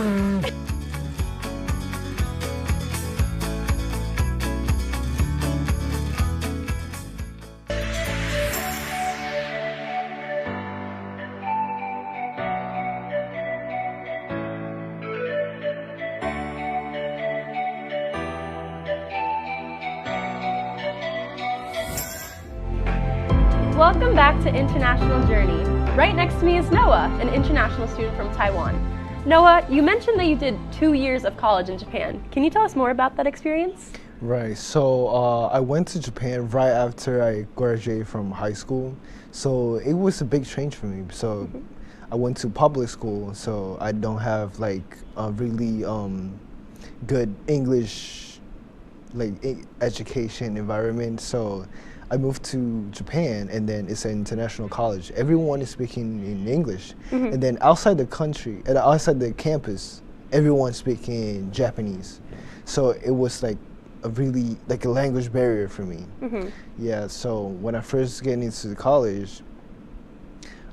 S17: Welcome back to International Journey. Right next to me is Noah, an international student from Taiwan. Noah, you mentioned that you did 2 years of college in Japan. Can you tell us more about that experience?
S18: Right, so I went to Japan right after I graduated from high school. So it was a big change for me. So I went to public school, so I don't have like a really good English education environment. So I moved to Japan, and then it's an international college. Everyone is speaking in English. And then outside the country, outside the campus, everyone's speaking Japanese. So it was like a really, like a language barrier for me. Yeah, so when I first get into the college,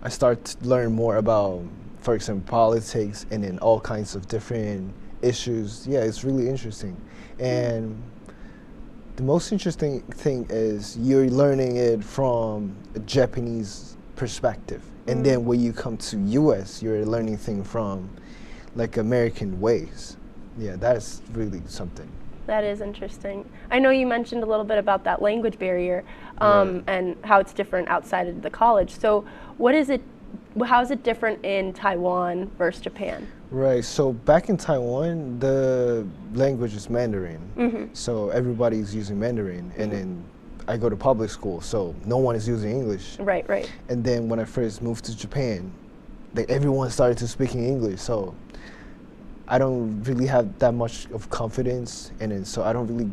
S18: I start to learn more about, for example, politics and then all kinds of different issues. Yeah, it's really interesting. And the most interesting thing is you're learning it from a Japanese perspective. And then when you come to US, you're learning things from like American ways. Yeah, that's really something.
S17: That is interesting. I know you mentioned a little bit about that language barrier and how it's different outside of the college. So what is it, how is it different in Taiwan versus Japan?
S18: Right, so back in Taiwan, the language is Mandarin. So everybody's using Mandarin. And then I go to public school, so no one is using English.
S17: Right, right.
S18: And then when I first moved to Japan, everyone started to speaking English. So I don't really have that much of confidence, and then so I don't really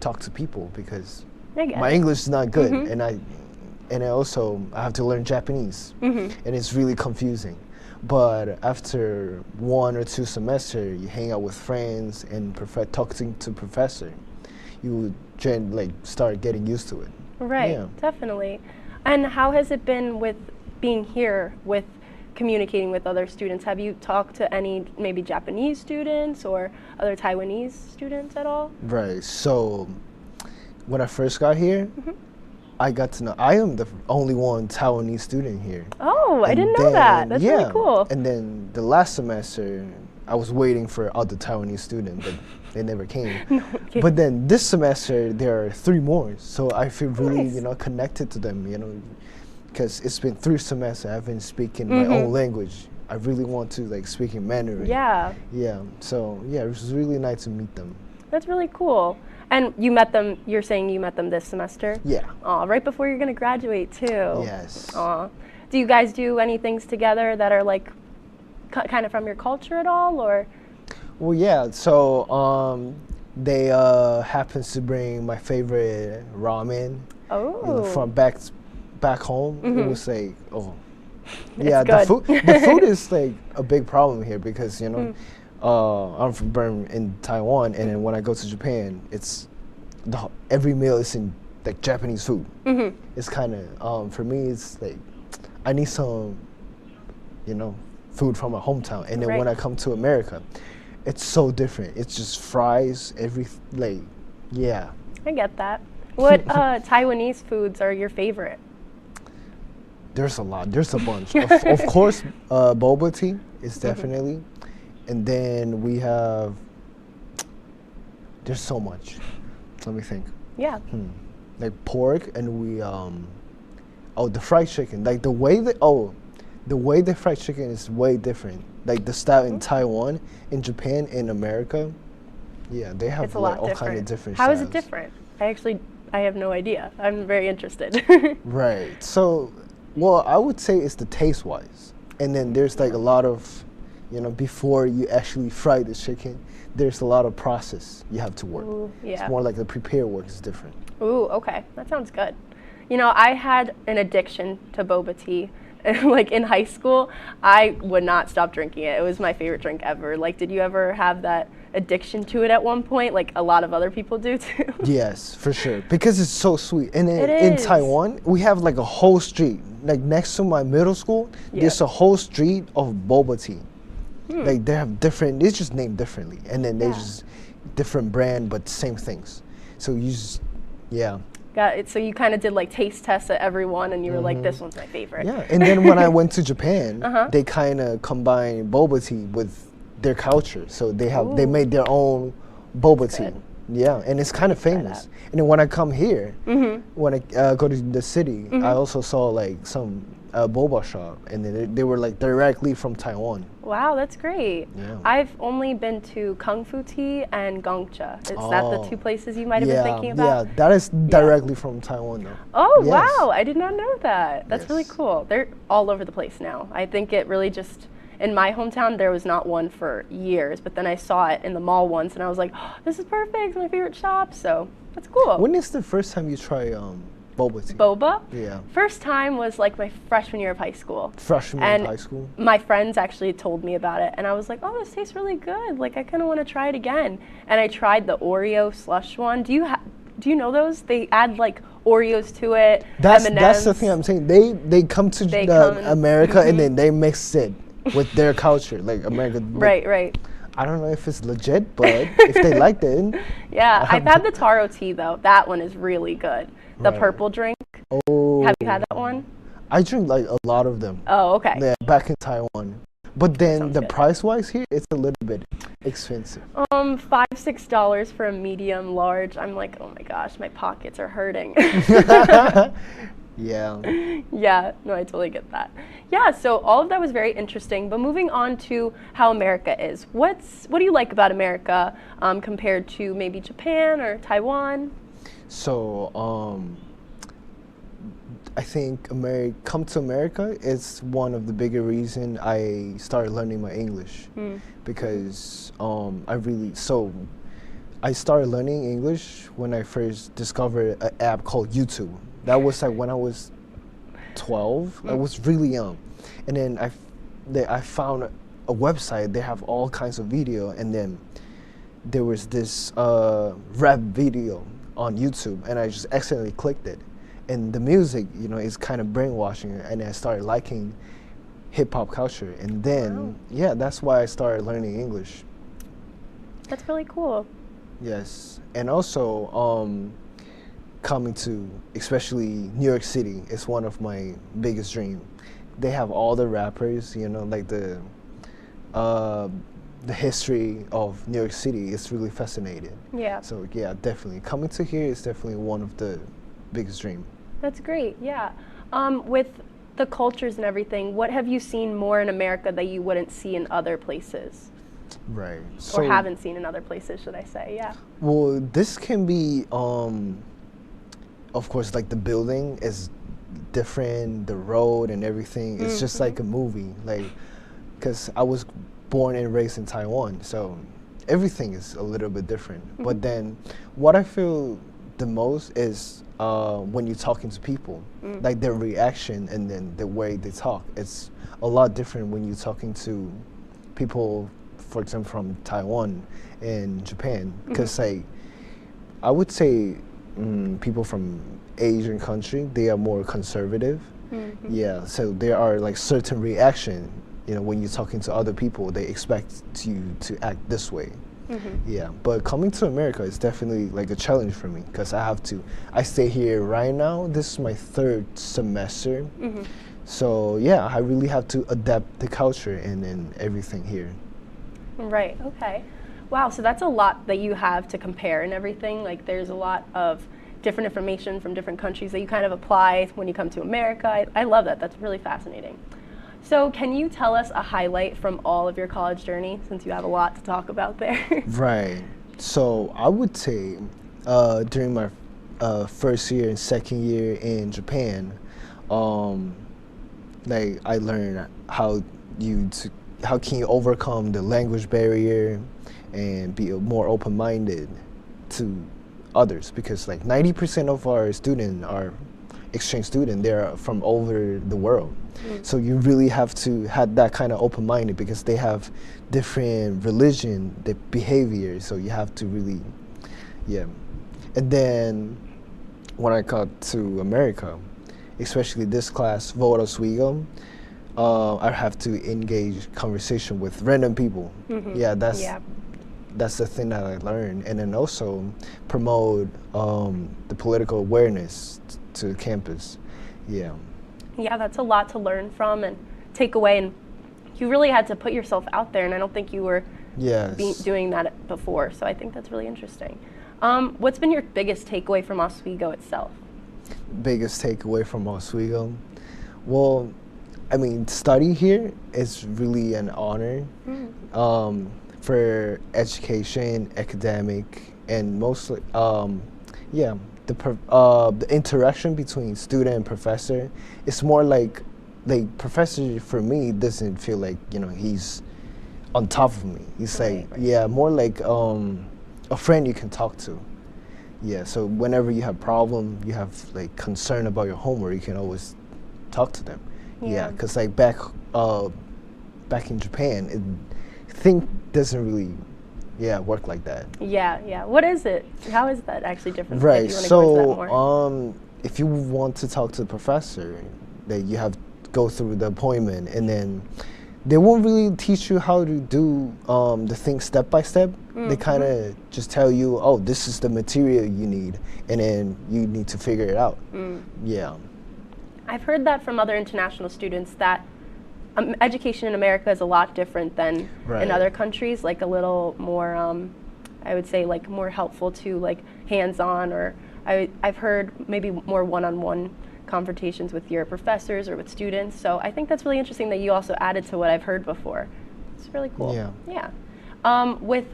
S18: talk to people because my English is not good, and I also have to learn Japanese, and it's really confusing. But after 1 or 2 semesters, you hang out with friends and talking to professor, you start getting used to it.
S17: Right, yeah. Definitely. And how has it been with being here with communicating with other students? Have you talked to any maybe Japanese students or other Taiwanese students at all?
S18: Right, so when I first got here, I got to know. I am the only one Taiwanese student here.
S17: Oh, I didn't know that. That's really cool.
S18: And then the last semester, I was waiting for other Taiwanese students, but they never came.
S17: No,
S18: but then this semester, there are 3 more. So I feel really, connected to them, because it's been 3 semesters I've been speaking my own language. I really want to like speak in Mandarin.
S17: Yeah.
S18: Yeah. So yeah, it was really nice to meet them.
S17: That's really cool. And you met them, you're saying you met them this semester?
S18: Yeah.
S17: Aw, right before you're gonna graduate too.
S18: Yes.
S17: Aw. Do you guys do any things together that are like kind of from your culture at all, or?
S18: Well, yeah. So they happens to bring my favorite ramen.
S17: Oh.
S18: From back home. It was like,
S17: Yeah,
S18: the food is like a big problem here because I'm from born in Taiwan, and then when I go to Japan, it's every meal is in like Japanese food. It's kind of for me, it's like I need some, food from my hometown, and then when I come to America, it's so different. It's just fries, yeah.
S17: I get that. What Taiwanese foods are your favorite?
S18: There's a lot. There's a bunch. Of course, boba tea is definitely. And then we have, there's so much. Let me think.
S17: Yeah.
S18: Like pork, and we, the fried chicken. Like the way the fried chicken is way different. Like the style in Taiwan, in Japan, in America. Yeah, they have like all kind of different
S17: How
S18: styles.
S17: is it different? I have no idea. I'm very interested.
S18: Right. So, well, I would say it's the taste-wise. And then there's like a lot of, before you actually fry the chicken, there's a lot of process you have to work.
S17: Ooh, yeah.
S18: It's more like the prepare work is different.
S17: Ooh, okay. That sounds good. I had an addiction to boba tea. Like in high school, I would not stop drinking it. It was my favorite drink ever. Like, did you ever have that addiction to it at one point, like a lot of other people do too?
S18: Yes, for sure. Because it's so sweet. And in Taiwan, we have like a whole street. Like next to my middle school, there's a whole street of boba tea. Like they have different, it's just named differently. And then they just different brand, but same things. So you just,
S17: Got it. So you kind of did like taste tests at every one, and you were like, this one's my favorite.
S18: Yeah, and then when I went to Japan, they kind of combined boba tea with their culture. So they made their own boba tea. Yeah, and it's kind of famous. And then when I come here, when I go to the city, I also saw like some boba shop, and then they were like directly from Taiwan.
S17: Wow, that's great.
S18: Yeah.
S17: I've only been to Kung Fu Tea and Gongcha. Is that the 2 places you might have been thinking about?
S18: Yeah, that is directly from Taiwan though.
S17: Oh, wow, I did not know that. That's really cool. They're all over the place now. I think it really just, in my hometown, there was not one for years, but then I saw it in the mall once, and I was like, oh, this is perfect, it's my favorite shop, so that's cool.
S18: When is the first time you try boba tea?
S17: Boba?
S18: Yeah.
S17: First time was like my freshman year of high school.
S18: Freshman year of high school?
S17: My friends actually told me about it, and I was like, oh, this tastes really good. Like, I kind of want to try it again. And I tried the Oreo slush one. Do you know those? They add like Oreos to it. M&Ms.
S18: That's the thing I'm saying. They come to America and then they mix it with their culture, like America.
S17: Right.
S18: I don't know if it's legit, but if they liked it.
S17: Yeah, I've had the taro tea though. That one is really good. The purple drink.
S18: Oh.
S17: Have you had that one?
S18: I drink like a lot of them.
S17: Oh, okay.
S18: Yeah, back in Taiwan. But then the price-wise here, it's a little bit expensive.
S17: $5-6 for a medium large. I'm like, oh my gosh, my pockets are hurting.
S18: Yeah.
S17: Yeah, no, I totally get that. Yeah, so all of that was very interesting. But moving on to how America is, what do you like about America compared to maybe Japan or Taiwan?
S18: So I think come to America is one of the bigger reason I started learning my English because I started learning English when I first discovered an app called YouTube. That was like when I was 12. I was really young, and then I found a website. They have all kinds of video, and then there was this rap video on YouTube, and I just accidentally clicked it. And the music, is kind of brainwashing, and I started liking hip hop culture. And then, that's why I started learning English.
S17: That's really cool.
S18: Yes, and also coming to, especially New York City, is one of my biggest dreams. They have all the rappers, you know, like the history of New York City is really fascinating.
S17: Yeah.
S18: So yeah, definitely coming to here is definitely one of the biggest dreams.
S17: That's great. Yeah. With the cultures and everything, what have you seen more in America that you wouldn't see in other places?
S18: Right.
S17: Or haven't seen in other places, should I say? Yeah.
S18: Well, this can be, of course, like the building is different, the road and everything. It's just like a movie, like, because I was born and raised in Taiwan, so everything is a little bit different. But then what I feel the most is when you're talking to people, like their reaction and then the way they talk. It's a lot different when you're talking to people, for example, from Taiwan and Japan, because like I would say people from Asian country, they are more conservative. Yeah, so there are like certain reaction, you know, when you're talking to other people, they expect you to act this way. Yeah, but coming to America is definitely like a challenge for me, because I stay here right now. This is my 3rd semester. So yeah, I really have to adapt the culture and everything here.
S17: Right, okay. Wow, so that's a lot that you have to compare and everything. Like there's a lot of different information from different countries that you kind of apply when you come to America. I love that. That's really fascinating. So can you tell us a highlight from all of your college journey, since you have a lot to talk about there?
S18: Right. So I would say during my first year and second year in Japan, like I learned how can you overcome the language barrier and be more open-minded to others, because like 90% of our students are exchange students. They're from over the world. So you really have to have that kind of open-minded, because they have different religion, the behavior, so you have to really, yeah. And then when I got to America, especially this class, WTOP Oswego, I have to engage conversation with random people. Yeah, that's the thing that I learned. And then also promote the political awareness to campus. Yeah.
S17: Yeah, that's a lot to learn from and take away, and you really had to put yourself out there, and I don't think you were doing that before, so I think that's really interesting. What's been your biggest takeaway from Oswego itself?
S18: Biggest takeaway from Oswego? Well, I mean, studying here is really an honor for education, academic, and mostly, the interaction between student and professor. It's more like professor for me doesn't feel like, you know, he's on top of me. He's more like a friend you can talk to. Yeah, so whenever you have problem, you have like concern about your homework, you can always talk to them. Yeah, because like back in Japan, thing doesn't really work like that.
S17: Yeah. What is it? How is that actually different?
S18: Right. So if you want to talk to the professor, that you have to go through the appointment, and then they won't really teach you how to do the things step by step. They kind of just tell you, oh, this is the material you need, and then you need to figure it out. Yeah.
S17: I've heard that from other international students that education in America is a lot different than in other countries, like a little more, I would say, like more helpful to like hands-on, or I've heard maybe more one-on-one confrontations with your professors or with students. So I think that's really interesting that you also added to what I've heard before. It's really cool. Yeah. With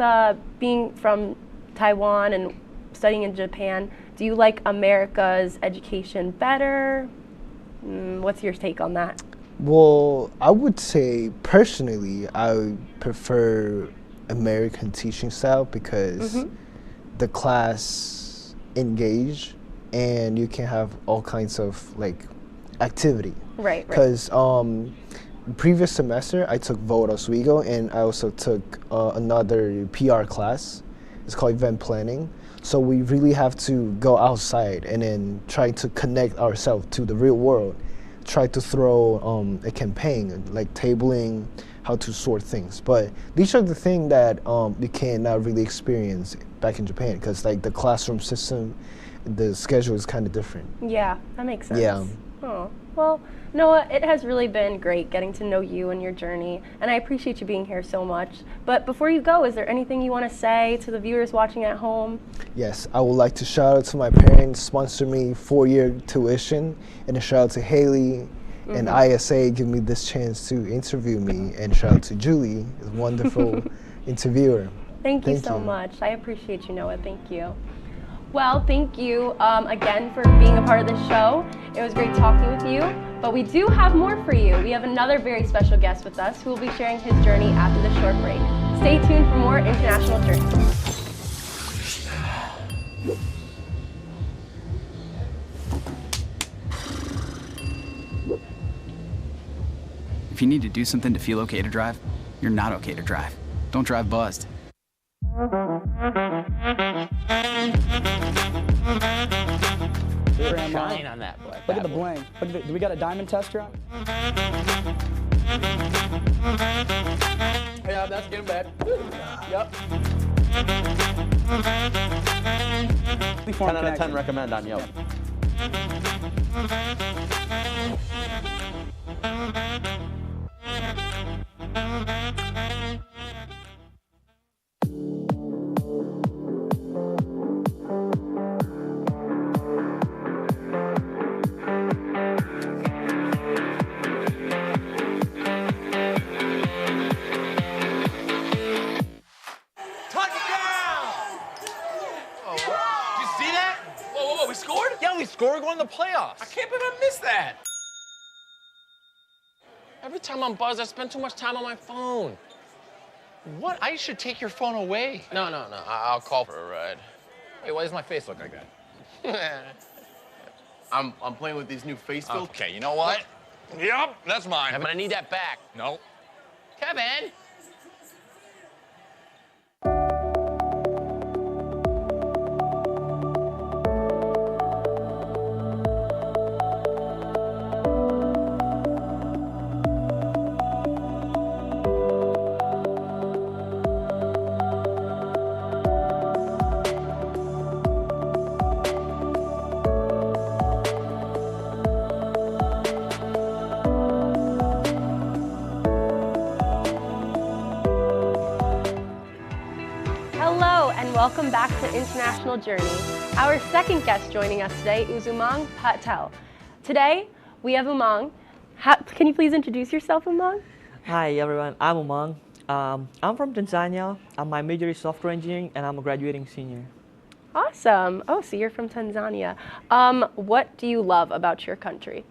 S17: being from Taiwan and studying in Japan, do you like America's education better? What's your take on that?
S18: Well, I would say personally, I prefer American teaching style, because the class engage and you can have all kinds of like activity.
S17: Right.
S18: Because previous semester I took WTOP Oswego, and I also took another PR class. It's called event planning. So we really have to go outside and then try to connect ourselves to the real world. Try to throw a campaign like tabling, how to sort things. But these are the things that you cannot really experience back in Japan, because like the classroom system the schedule is kind of different.
S17: Yeah, that makes sense.
S18: Yeah.
S17: Oh, well, Noah, it has really been great getting to know you and your journey, and I appreciate you being here so much. But before you go, is there anything you want to say to the viewers watching at home?
S18: Yes, I would like to shout out to my parents, sponsor me 4-year tuition, and a shout out to Haley and ISA give me this chance to interview me, and shout out to Julie, a wonderful interviewer.
S17: Thank you so much. I appreciate you, Noah. Thank you. Well, thank you again for being a part of this show. It was great talking with you, but we do have more for you. We have another very special guest with us who will be sharing his journey after this short break. Stay tuned for more International Journey.
S20: If you need to do something to feel okay to drive, you're not okay to drive. Don't drive buzzed.
S21: Shine on that boy. Look at the bling. Look at do we got a diamond tester on? Yeah, that's getting bad. Yep.
S22: 10 out of 10 recommend on Yelp.
S23: We're going to the playoffs.
S22: I can't believe I missed that.
S23: Every time I'm buzzed, I spend too much time on my phone.
S22: What? I should take your phone away.
S23: No. I'll call for a ride. Hey, why does my face look like that?
S22: I'm playing with these new face filters.
S23: Okay, you know what? Yep, that's mine.
S22: But I need that back.
S23: No.
S22: Kevin.
S17: Welcome back to International Journey. Our second guest joining us today is Umang Patel. Today, we have Umang. Can you please introduce yourself, Umang?
S24: Hi, everyone. I'm Umang. I'm from Tanzania. My major is software engineering, and I'm a graduating senior.
S17: Awesome. Oh, so you're from Tanzania. What do you love about your country?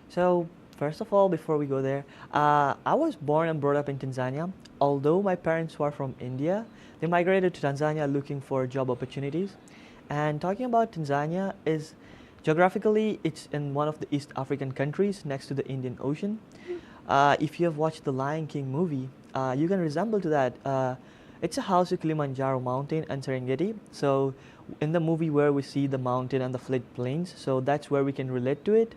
S24: So, first of all, before we go there, I was born and brought up in Tanzania. Although my parents were from India, they migrated to Tanzania looking for job opportunities. And talking about Tanzania is, geographically, it's in one of the East African countries next to the Indian Ocean. If you have watched the Lion King movie, you can resemble to that. It's a house to Kilimanjaro mountain and Serengeti. So in the movie where we see the mountain and the flat plains, so that's where we can relate to it.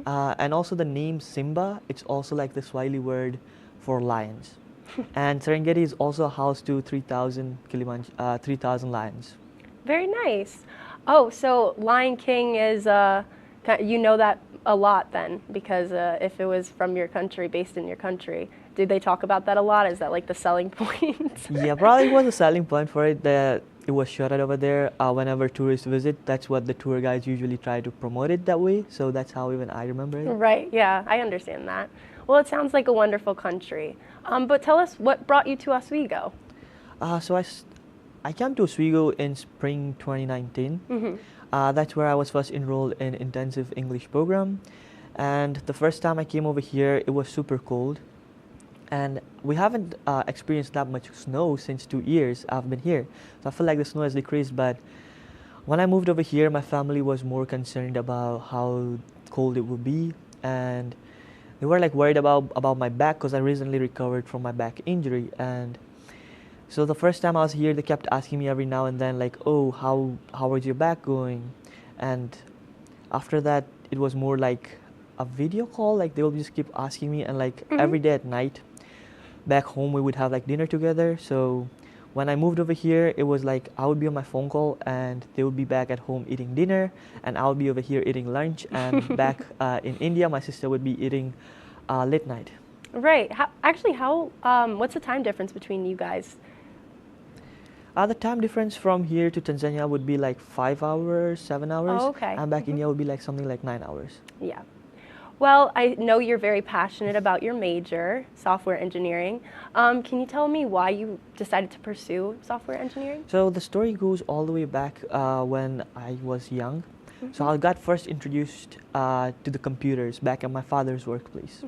S24: And also the name Simba, it's also like the Swahili word for lions. And Serengeti is also a house to 3,000 lions.
S17: Very nice. Oh, so Lion King is, you know that a lot then, because if it was from your country, based in your country, did they talk about that a lot? Is that like the selling point?
S24: Yeah, probably was a selling point for it that it was shot over there. Whenever tourists visit, that's what the tour guides usually try to promote it that way. So that's how even I remember it.
S17: Right, yeah, I understand that. Well, it sounds like a wonderful country. But tell us, what brought you to Oswego?
S24: So I came to Oswego in spring 2019. That's where I was first enrolled in intensive English program. And the first time I came over here, it was super cold. And we haven't experienced that much snow since 2 years I've been here. So I feel like the snow has decreased. But when I moved over here, my family was more concerned about how cold it would be. And they were like worried about my back because I recently recovered from my back injury. And so the first time I was here, they kept asking me every now and then, like, oh, how is your back going? And after that, it was more like a video call. Like, they will just keep asking me. And like every day at night, back home, we would have like dinner together. So when I moved over here, it was like I would be on my phone call and they would be back at home eating dinner, and I would be over here eating lunch. And back in India, my sister would be eating late night.
S17: Right. What's the time difference between you guys?
S24: The time difference from here to Tanzania would be like 5 hours, 7 hours.
S17: Oh, okay.
S24: And back India would be like something like 9 hours.
S17: Yeah. Well, I know you're very passionate about your major, software engineering. Can you tell me why you decided to pursue software engineering?
S24: So the story goes all the way back when I was young. So I got first introduced to the computers back at my father's workplace.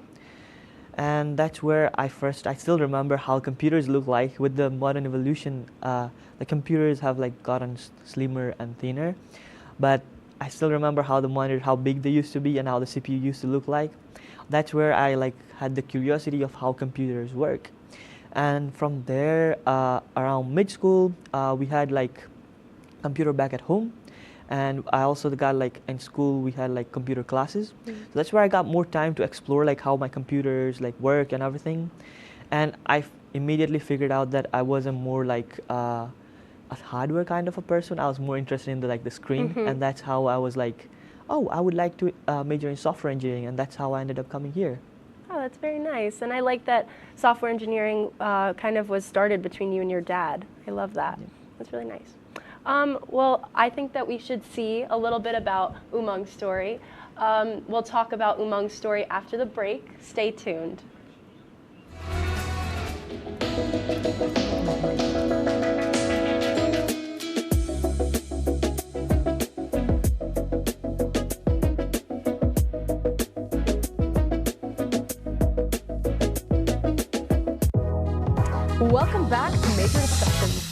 S24: And that's where I still remember how computers look like. With the modern evolution, the computers have like gotten slimmer and thinner, but I still remember how the monitor, how big they used to be and how the CPU used to look like. That's where I like had the curiosity of how computers work. And from there, around mid-school, we had like computer back at home. And I also got like in school we had like computer classes. So that's where I got more time to explore like how my computers like work and everything. And I immediately figured out that I wasn't more like a hardware kind of a person. I was more interested in the screen, and that's how I was like, oh, I would like to major in software engineering, and that's how I ended up coming here.
S17: Oh, that's very nice. And I like that software engineering kind of was started between you and your dad. I love that. Yeah. That's really nice. Well, I think that we should see a little bit about Umang's story. We'll talk about Umang's story after the break. Stay tuned. Welcome back to Major Discussions.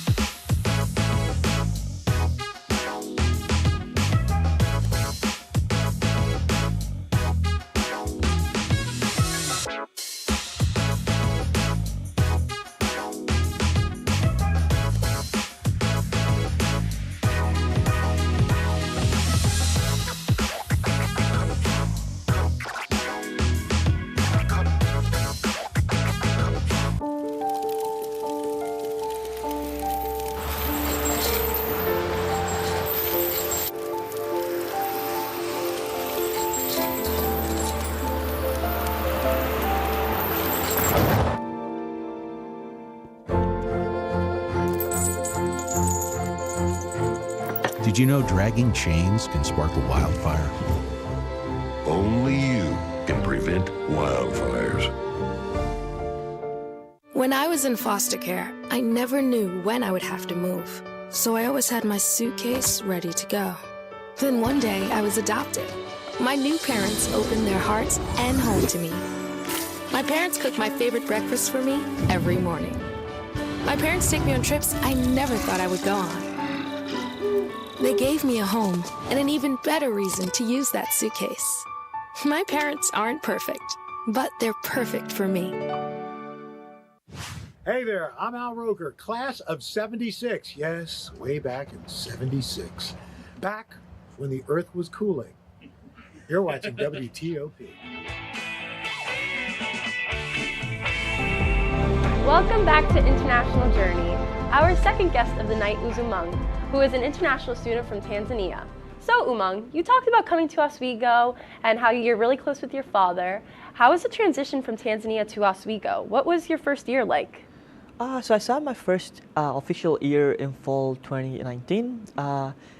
S1: Did you know dragging chains can spark a wildfire?
S2: Only you can prevent wildfires.
S3: When I was in foster care, I never knew when I would have to move. So I always had my suitcase ready to go. Then one day I was adopted. My new parents opened their hearts and home to me. My parents cook my favorite breakfast for me every morning. My parents take me on trips I never thought I would go on. They gave me a home and an even better reason to use that suitcase. My parents aren't perfect, but they're perfect for me.
S7: Hey there, I'm Al Roker, class of 76. Yes, way back in 76. Back when the earth was cooling. You're watching WTOP.
S17: Welcome back to International Journey. Our second guest of the night is Umang, who is an international student from Tanzania. So Umang, you talked about coming to Oswego and how you're really close with your father. How was the transition from Tanzania to Oswego? What was your first year like?
S24: So I started my first official year in fall 2019.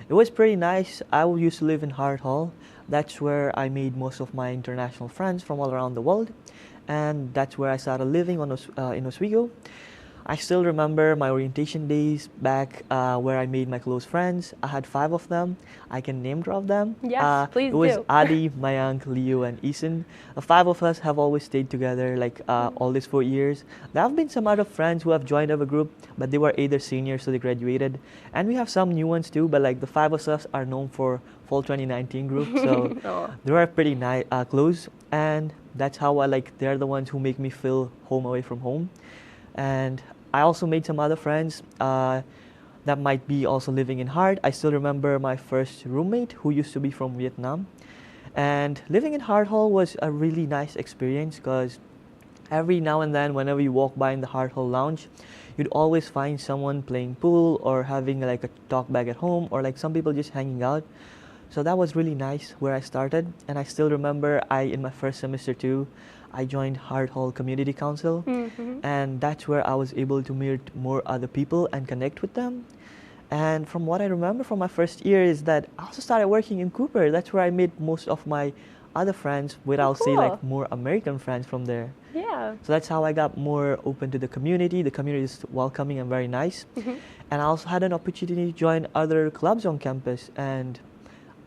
S24: It was pretty nice. I used to live in Hart Hall. That's where I made most of my international friends from all around the world. And that's where I started living in Oswego. I still remember my orientation days back where I made my close friends. I had 5 of them. I can name drop them.
S17: Yes, please do.
S24: It was Adi, Mayank, Leo, and Isan. The 5 of us have always stayed together like all these 4 years. There have been some other friends who have joined our group, but they were either seniors, so they graduated. And we have some new ones too, but like the 5 of us are known for fall 2019 group. So they were pretty close. And that's how they're the ones who make me feel home away from home. And I also made some other friends that might be also living in Hart. I still remember my first roommate who used to be from Vietnam. And living in Hart Hall was a really nice experience because every now and then, whenever you walk by in the Heart Hall Lounge, you'd always find someone playing pool or having like a talk back at home, or like some people just hanging out. So that was really nice where I started. And I still remember in my first semester too, I joined Heart Hall Community Council. And that's where I was able to meet more other people and connect with them. And from what I remember from my first year is that I also started working in Cooper. That's where I met most of my other friends, with I'll say like more American friends from there.
S17: Yeah.
S24: So that's how I got more open to the community. The community is welcoming and very nice. And I also had an opportunity to join other clubs on campus. And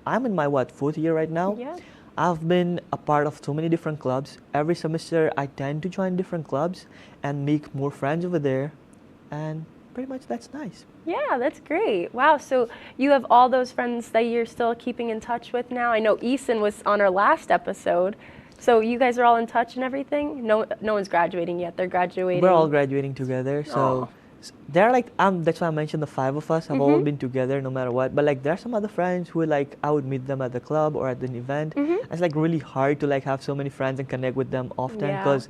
S24: I'm in my 4th year right now.
S17: Yeah.
S24: I've been a part of so many different clubs. Every semester I tend to join different clubs and make more friends over there. And pretty much that's nice.
S17: Yeah, that's great. Wow, so you have all those friends that you're still keeping in touch with now. I know Eason was on our last episode. So you guys are all in touch and everything? No one's graduating yet. They're graduating.
S24: We're all graduating together. So they're like, that's why I mentioned the 5 of us have all been together no matter what. But like there are some other friends who like I would meet them at the club or at an event. It's like really hard to like have so many friends and connect with them often because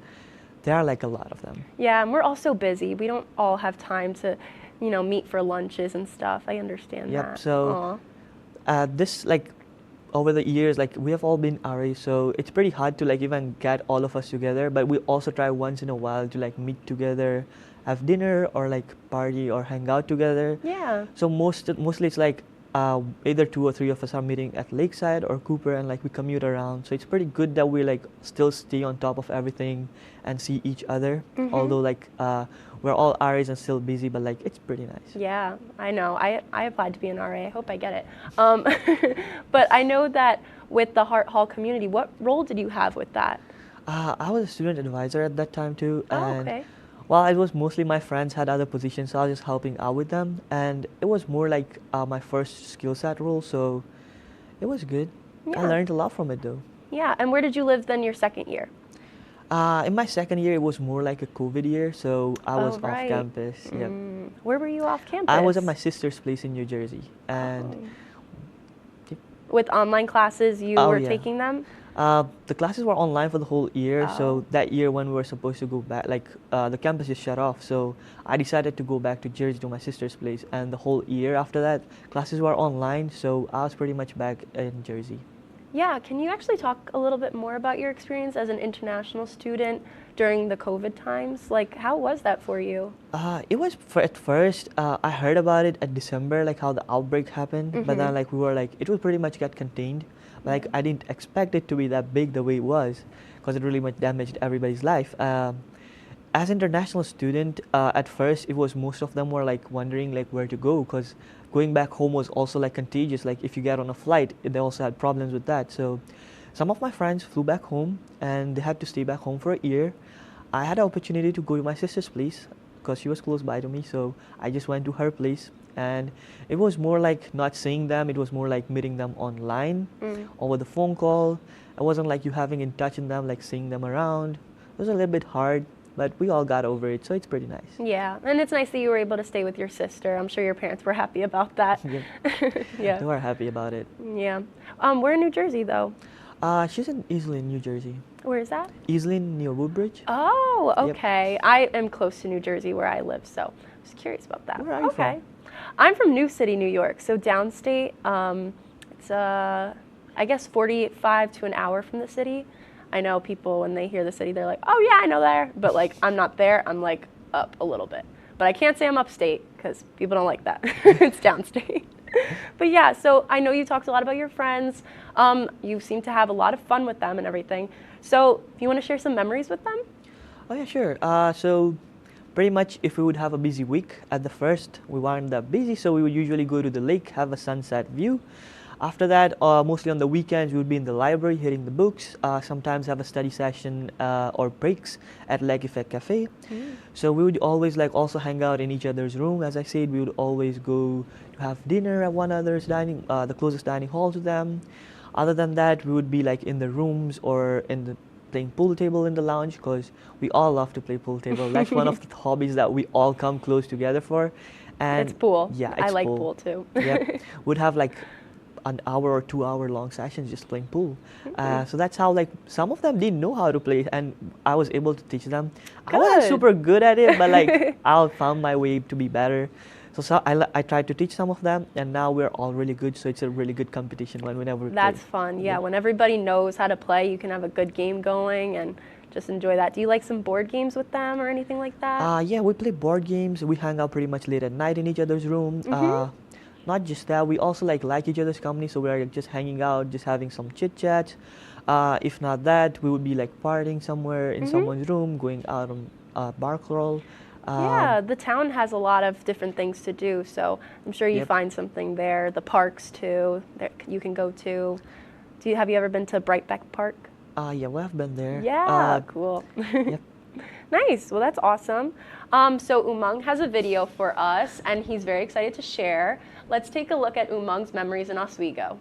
S24: there are like a lot of them.
S17: Yeah, and we're all so busy. We don't all have time to, meet for lunches and stuff. I understand that.
S24: Yep. So this like over the years, like we have all been RAs, so it's pretty hard to like even get all of us together. But we also try once in a while to like meet together, have dinner or like party or hang out together.
S17: Yeah.
S24: So mostly it's like either 2 or 3 of us are meeting at Lakeside or Cooper, and like we commute around. So it's pretty good that we like still stay on top of everything and see each other. Although like we're all RAs and still busy, but like it's pretty nice.
S17: Yeah, I know. I applied to be an RA. I hope I get it. But I know that with the Heart Hall community, what role did you have with that?
S24: I was a student advisor at that time too.
S17: Oh, okay.
S24: Well, it was mostly my friends had other positions, so I was just helping out with them. And it was more like my first skill set role, so it was good.
S17: Yeah.
S24: I learned a lot from it though.
S17: Yeah, and where did you live then your second year?
S24: In my second year, it was more like a COVID year, so I was off campus. Yep.
S17: Where were you off campus?
S24: I was at my sister's place in New Jersey. And
S17: with online classes, you were taking them?
S24: The classes were online for the whole year, so that year when we were supposed to go back, like the campus just shut off, so I decided to go back to Jersey to my sister's place, and the whole year after that, classes were online, so I was pretty much back in Jersey.
S17: Yeah, can you actually talk a little bit more about your experience as an international student during the COVID times? Like, how was that for you?
S24: It was, at first, I heard about it at December, like how the outbreak happened, but then like we were like, it will pretty much get contained. Like I didn't expect it to be that big the way it was, because it really much damaged everybody's life. As an international student, at first it was most of them were like wondering like where to go, because going back home was also like contagious. Like if you get on a flight, they also had problems with that. So some of my friends flew back home and they had to stay back home for a year. I had an opportunity to go to my sister's place because she was close by to me, so I just went to her place. And it was more like not seeing them, it was more like meeting them online over the phone call. It wasn't like you having in touch with them, like seeing them around. It was a little bit hard, but we all got over it, so it's pretty nice.
S17: Yeah, and it's nice that you were able to stay with your sister. I'm sure your parents were happy about that.
S24: Yeah. They were happy about it.
S17: Yeah. We're in New Jersey, though.
S24: She's in Iselin, New Jersey.
S17: Where is that?
S24: Iselin, near Woodbridge.
S17: Oh, okay. Yep. I am close to New Jersey where I live, so I was curious about that.
S24: Where are you from?
S17: I'm from New City, New York, so downstate. It's I guess 45 to an hour from the city. I know people when they hear the city, they're like, "Oh yeah, I know there," but like I'm not there. I'm like up a little bit, but I can't say I'm upstate because people don't like that. It's downstate. But yeah, so I know you talked a lot about your friends. You seem to have a lot of fun with them and everything. So if you want to share some memories with them?
S24: Oh yeah, sure. So pretty much if we would have a busy week, at the first we weren't that busy, so we would usually go to the lake, have a sunset view. After that, mostly on the weekends, we would be in the library hitting the books, sometimes have a study session or breaks at Lake Effect Cafe. So we would always like also hang out in each other's room. As I said, we would always go to have dinner at one another's dining, the closest dining hall to them. Other than that, we would be like in the rooms or in the playing pool table in the lounge, because we all love to play pool table. That's one of the hobbies that we all come close together for. And
S17: it's pool.
S24: Yeah,
S17: I like pool too.
S24: Yep. We'd have like an hour or 2 hour long sessions just playing pool. So that's how like some of them didn't know how to play, and I was able to teach them. I wasn't super good at it, but like I found my way to be better. So I tried to teach some of them, and now we're all really good. So it's a really good competition whenever we
S17: That's
S24: play.
S17: fun. Yeah, when everybody knows how to play, you can have a good game going and just enjoy that. Do you like some board games with them or anything like that?
S24: Yeah, we play board games. We hang out pretty much late at night in each other's room. Not just that, we also like each other's company, so we're just hanging out, just having some chit chats. If not that, we would be like partying somewhere in someone's room, going out on bar crawl.
S17: Yeah, the town has a lot of different things to do, so I'm sure you find something there. The parks too, that you can go to. Have you ever been to Brightbeck Park?
S24: Yeah, we have been there.
S17: Yeah, cool.
S24: Yep.
S17: Nice. Well, that's awesome. So Umang has a video for us, and he's very excited to share. Let's take a look at Umang's memories in Oswego.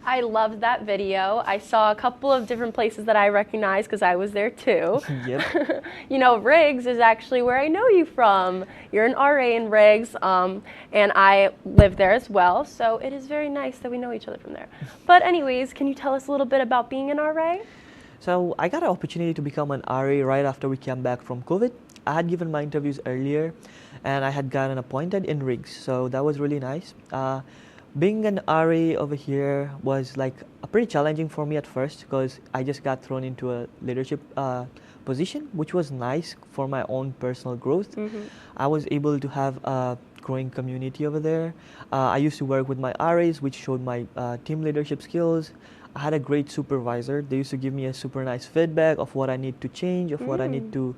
S17: I loved that video. I saw a couple of different places that I recognized because I was there too.
S24: Yep.
S17: You know, Riggs is actually where I know you from. You're an RA in Riggs, and I live there as well, so it is very nice that we know each other from there. But anyways, can you tell us a little bit about being an RA?
S24: So I got an opportunity to become an RA right after we came back from COVID. I had given my interviews earlier, and I had gotten appointed in Riggs, so that was really nice. Being an RA over here was like pretty challenging for me at first because I just got thrown into a leadership position, which was nice for my own personal growth. I was able to have a growing community over there. I used to work with my RAs, which showed my team leadership skills. I had a great supervisor. They used to give me a super nice feedback of what I need to change, of what I need to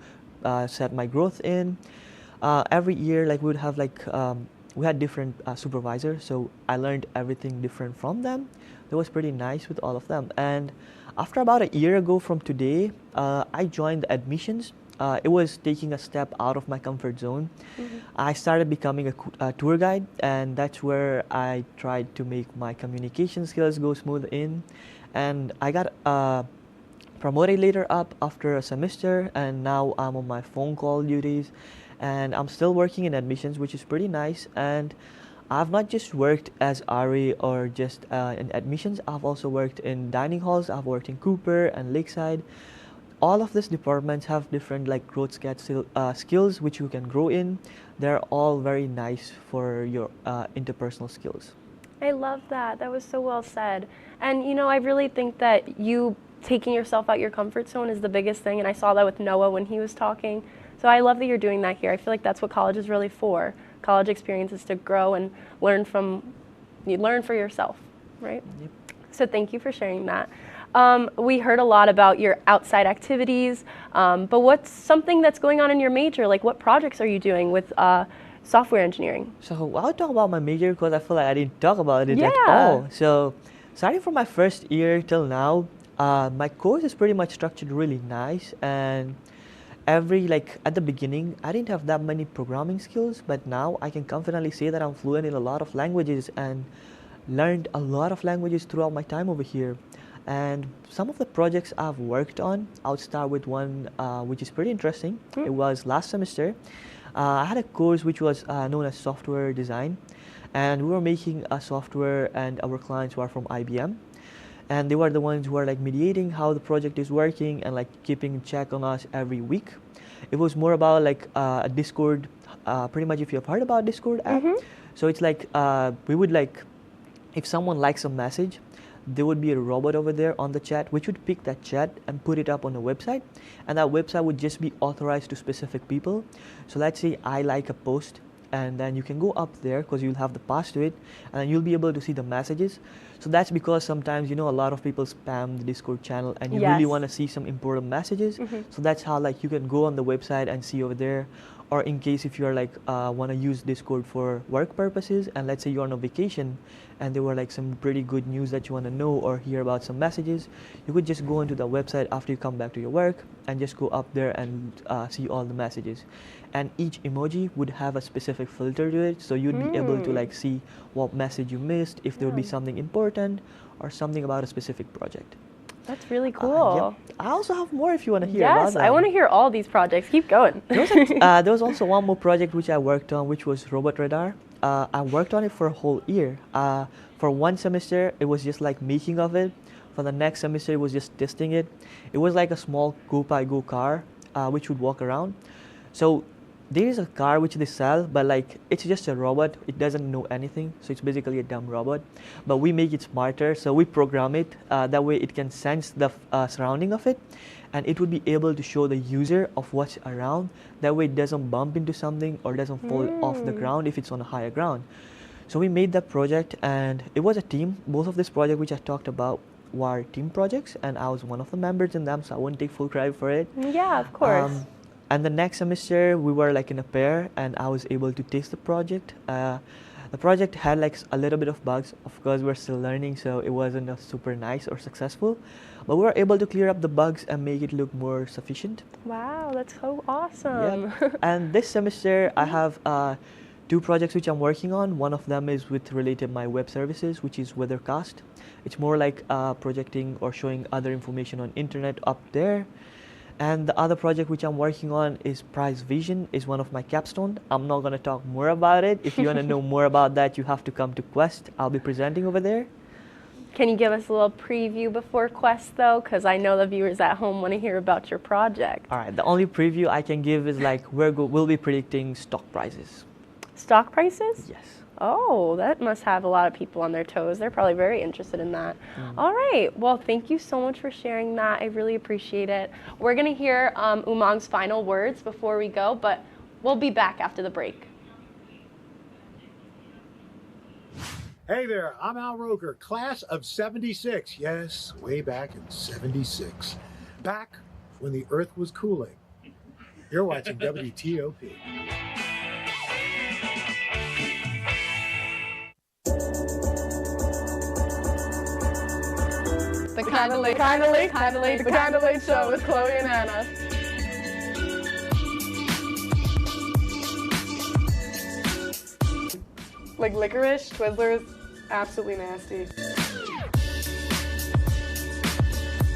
S24: set my growth in. Every year, like we would have like we had different supervisors, so I learned everything different from them. That was pretty nice with all of them. And after about a year ago from today, I joined admissions. It was taking a step out of my comfort zone. I started becoming a tour guide, and that's where I tried to make my communication skills go smooth in. And I got promoted later up after a semester, and now I'm on my phone call duties. And I'm still working in admissions, which is pretty nice. And I've not just worked as RA or just in admissions. I've also worked in dining halls. I've worked in Cooper and Lakeside. All of these departments have different like growth skills which you can grow in. They're all very nice for your interpersonal skills.
S17: I love that. That was so well said. And you know, I really think that you taking yourself out your comfort zone is the biggest thing. And I saw that with Noah when he was talking. So I love that you're doing that here. I feel like that's what college is really for. College experience is to grow and learn for yourself, right?
S24: Yep.
S17: So thank you for sharing that. We heard a lot about your outside activities, but what's something that's going on in your major? Like what projects are you doing with software engineering.
S24: So I'll talk about my major because I feel like I didn't talk about it at
S17: Yeah.
S24: all. So starting from my first year till now, my course is pretty much structured really nice, and at the beginning I didn't have that many programming skills, but now I can confidently say that I'm fluent in a lot of languages and learned a lot of languages throughout my time over here. And some of the projects I've worked on, I'll start with one which is pretty interesting. It was last semester. I had a course which was known as software design, and we were making a software, and our clients were from IBM, and they were the ones who are like mediating how the project is working and like keeping check on us every week. It was more about like a Discord, pretty much, if you have heard about Discord app. So it's like we would like, if someone likes a message, there would be a robot over there on the chat which would pick that chat and put it up on the website, and that website would just be authorized to specific people. So let's say I like a post, and then you can go up there because you'll have the pass to it, and you'll be able to see the messages. So that's because sometimes, you know, a lot of people spam the Discord channel, and you really want to see some important messages. So that's how like you can go on the website and see over there. Or in case if you're like want to use Discord for work purposes, and let's say you're on a vacation and there were like some pretty good news that you want to know or hear about some messages, you could just go into the website after you come back to your work and just go up there and see all the messages. And each emoji would have a specific filter to it, so you'd be able to like see what message you missed, if there would be something important or something about a specific project.
S17: That's really cool.
S24: Yep. I also have more if you want to hear about
S17: Yes,
S24: them.
S17: I want to hear all these projects. Keep going.
S24: There was also one more project which I worked on, which was robot radar. I worked on it for a whole year. For one semester, it was just like making of it. For the next semester, it was just testing it. It was like a small go-by-go car which would walk around. So there is a car which they sell, but like it's just a robot. It doesn't know anything, so it's basically a dumb robot. But we make it smarter, so we program it that way it can sense the surrounding of it, and it would be able to show the user of what's around. That way it doesn't bump into something or doesn't fall off the ground if it's on a higher ground. So we made that project, and it was a team. Both of this project which I talked about were team projects, and I was one of the members in them, so I wouldn't take full credit for it.
S17: Yeah, of course.
S24: And the next semester, we were like in a pair, and I was able to taste the project. The project had like a little bit of bugs. Of course, we're still learning, so it wasn't super nice or successful. But we were able to clear up the bugs and make it look more sufficient.
S17: Wow, that's so awesome.
S24: Yep. And this semester, I have 2 projects which I'm working on. One of them is with related my web services, which is Weathercast. It's more like projecting or showing other information on internet up there. And the other project which I'm working on is Price Vision, is one of my capstone. I'm not going to talk more about it. If you want to know more about that, you have to come to Quest. I'll be presenting over there.
S17: Can you give us a little preview before Quest, though? Because I know the viewers at home want to hear about your project.
S24: All right, the only preview I can give is like we'll be predicting stock prices.
S17: Stock prices?
S24: Yes.
S17: Oh, that must have a lot of people on their toes. They're probably very interested in that. All right. Well, thank you so much for sharing that. I really appreciate it. We're going to hear Umang's final words before we go, but we'll be back after the break.
S7: Hey there, I'm Al Roker, class of 76. Yes, way back in 76. Back when the earth was cooling. You're watching WTOP.
S8: The Kinda Late Show with Chloe and Anna. Like licorice, Twizzlers, absolutely nasty.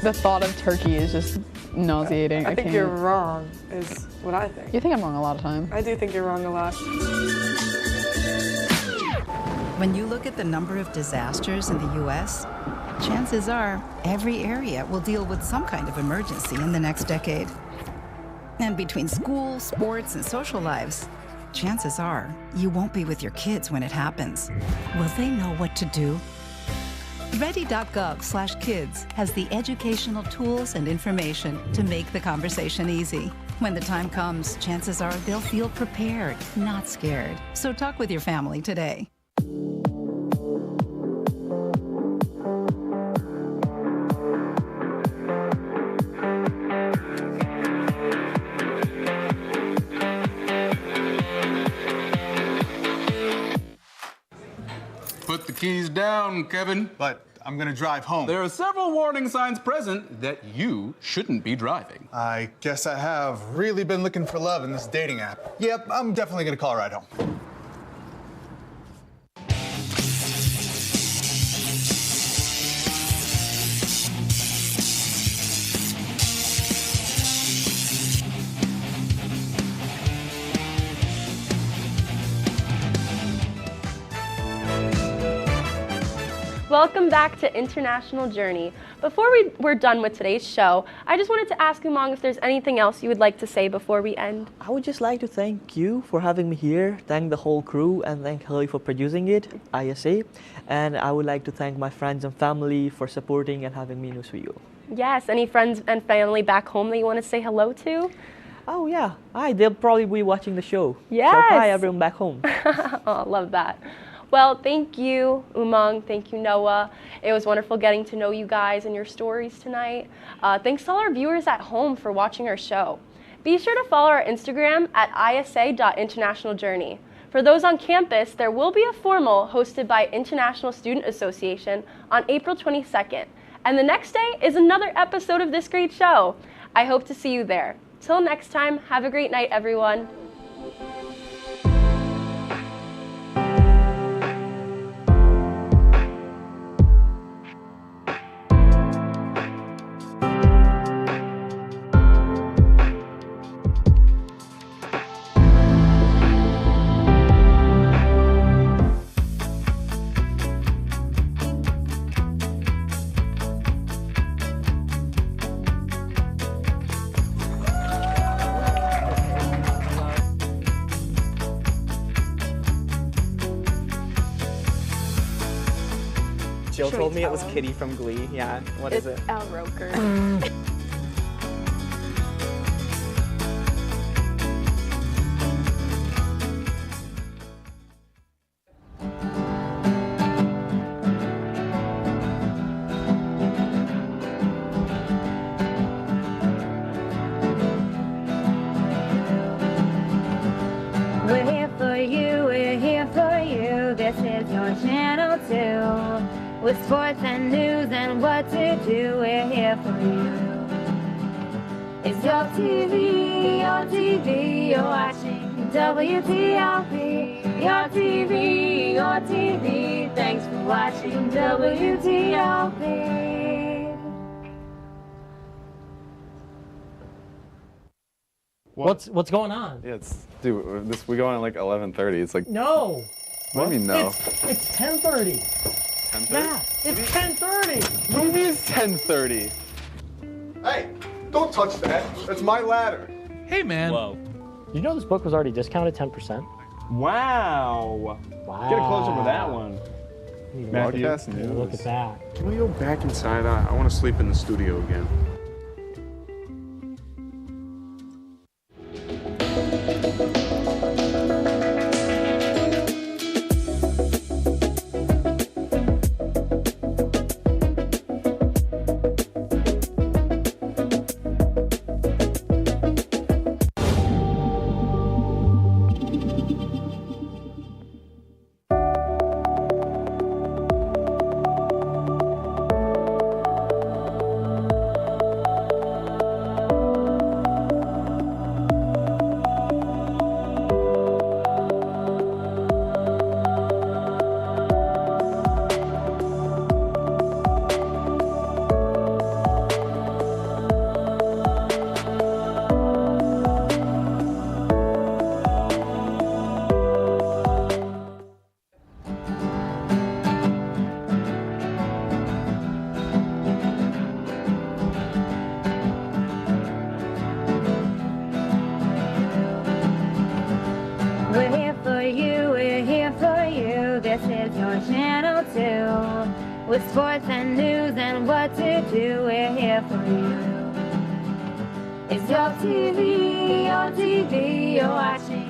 S8: The thought of turkey is just nauseating. I think you're wrong, is what I think. You think I'm wrong a lot of time. I do think you're wrong a lot.
S9: When you look at the number of disasters in the U.S., chances are every area will deal with some kind of emergency in the next decade. And between school, sports, and social lives, chances are you won't be with your kids when it happens. Will they know what to do? Ready.gov/kids has the educational tools and information to make the conversation easy. When the time comes, chances are they'll feel prepared, not scared. So talk with your family today.
S10: keys down, Kevin.
S11: But I'm gonna drive home.
S10: There are several warning signs present that you shouldn't be driving.
S11: I guess I have really been looking for love in this dating app. Yep, I'm definitely gonna call a ride home.
S17: Welcome back to International Journey. Before we're done with today's show, I just wanted to ask Umang if there's anything else you would like to say before we end.
S24: I would just like to thank you for having me here, thank the whole crew, and thank Haley for producing it, ISA. And I would like to thank my friends and family for supporting and having me in Oswego.
S17: Yes, any friends and family back home that you want to say hello to?
S24: Oh yeah, hi, they'll probably be watching the show.
S17: Yes.
S24: So hi everyone back home.
S17: Oh, love that. Well, thank you, Umang. Thank you, Noah. It was wonderful getting to know you guys and your stories tonight. Thanks to all our viewers at home for watching our show. Be sure to follow our Instagram at isa.internationaljourney. For those on campus, there will be a formal hosted by International Student Association on April 22nd. And the next day is another episode of this great show. I hope to see you there. Till next time, have a great night, everyone.
S12: Jill told me it was Kitty from Glee. Yeah, what is it?
S8: Al Roker.
S13: We're here for you, we're here for you. This is your channel too. With sports and news and what to do, we're here for you. It's your TV, you're watching WTOP. Your TV, thanks for watching WTOP.
S14: What's going on?
S16: Yeah, dude, we go on at like 11:30. It's like
S14: No.
S16: What do you mean no?
S14: It's 10:30.
S16: 10:30?
S14: Yeah, it's 10:30.
S16: What do you mean it's 10:30?
S11: Hey, don't touch that. That's my ladder.
S14: Hey man. Whoa. You know this book was already discounted 10%?
S16: Wow. Get a close up of that one.
S14: Matthew,
S16: Broadcast news.
S14: look at that.
S16: Can we go back inside? I want to sleep in the studio again.
S13: We're here for you, we're here for you. This is your channel too. With sports and news and what to do, we're here for you. It's your TV, you're watching.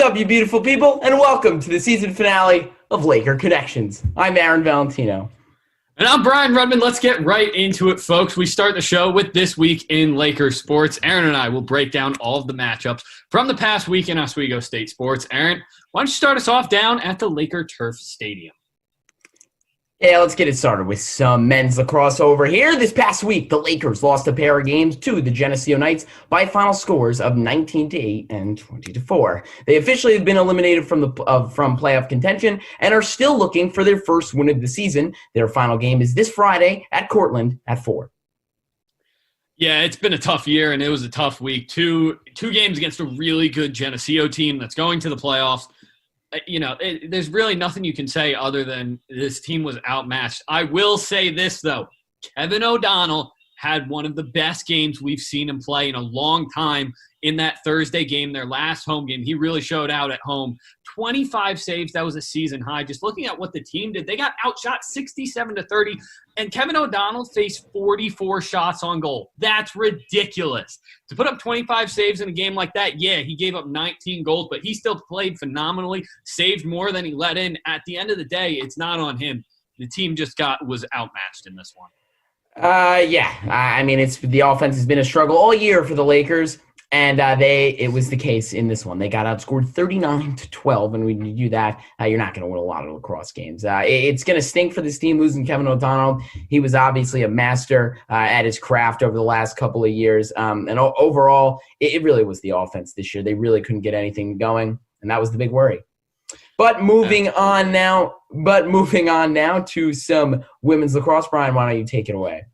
S4: up, you beautiful people, and welcome to the season finale of Laker Connections. I'm Aaron Valentino.
S5: And I'm Brian Rudman. Let's get right into it, folks. We start the show with This Week in Laker Sports. Aaron and I will break down all of the matchups from the past week in Oswego State sports. Aaron, why don't you start us off down at the Laker Turf Stadium?
S4: Yeah, let's get it started with some men's lacrosse over here. This past week, the Lakers lost a pair of games to the Geneseo Knights by final scores of 19-8 and 20-4. They officially have been eliminated from playoff contention and are still looking for their first win of the season. Their final game is this Friday at Cortland at 4.
S5: Yeah, it's been a tough year, and it was a tough week. Two games against a really good Geneseo team that's going to the playoffs. There's really nothing you can say other than this team was outmatched. I will say this, though. Kevin O'Donnell had one of the best games we've seen him play in a long time in that Thursday game, their last home game. He really showed out at home. 25 saves, that was a season high. Just looking at what the team did, they got outshot 67-30, and Kevin O'Donnell faced 44 shots on goal. That's ridiculous. To put up 25 saves in a game like that, yeah, he gave up 19 goals, but he still played phenomenally, saved more than he let in. At the end of the day, it's not on him. The team just was outmatched in this one.
S4: The offense has been a struggle all year for the Lakers. And it was the case in this one. They got outscored 39-12, and when you do that, you're not going to win a lot of lacrosse games. It's going to stink for this team losing Kevin O'Donnell. He was obviously a master at his craft over the last couple of years. And overall, it really was the offense this year. They really couldn't get anything going, and that was the big worry. But moving on now to some women's lacrosse. Brian, why don't you take it away?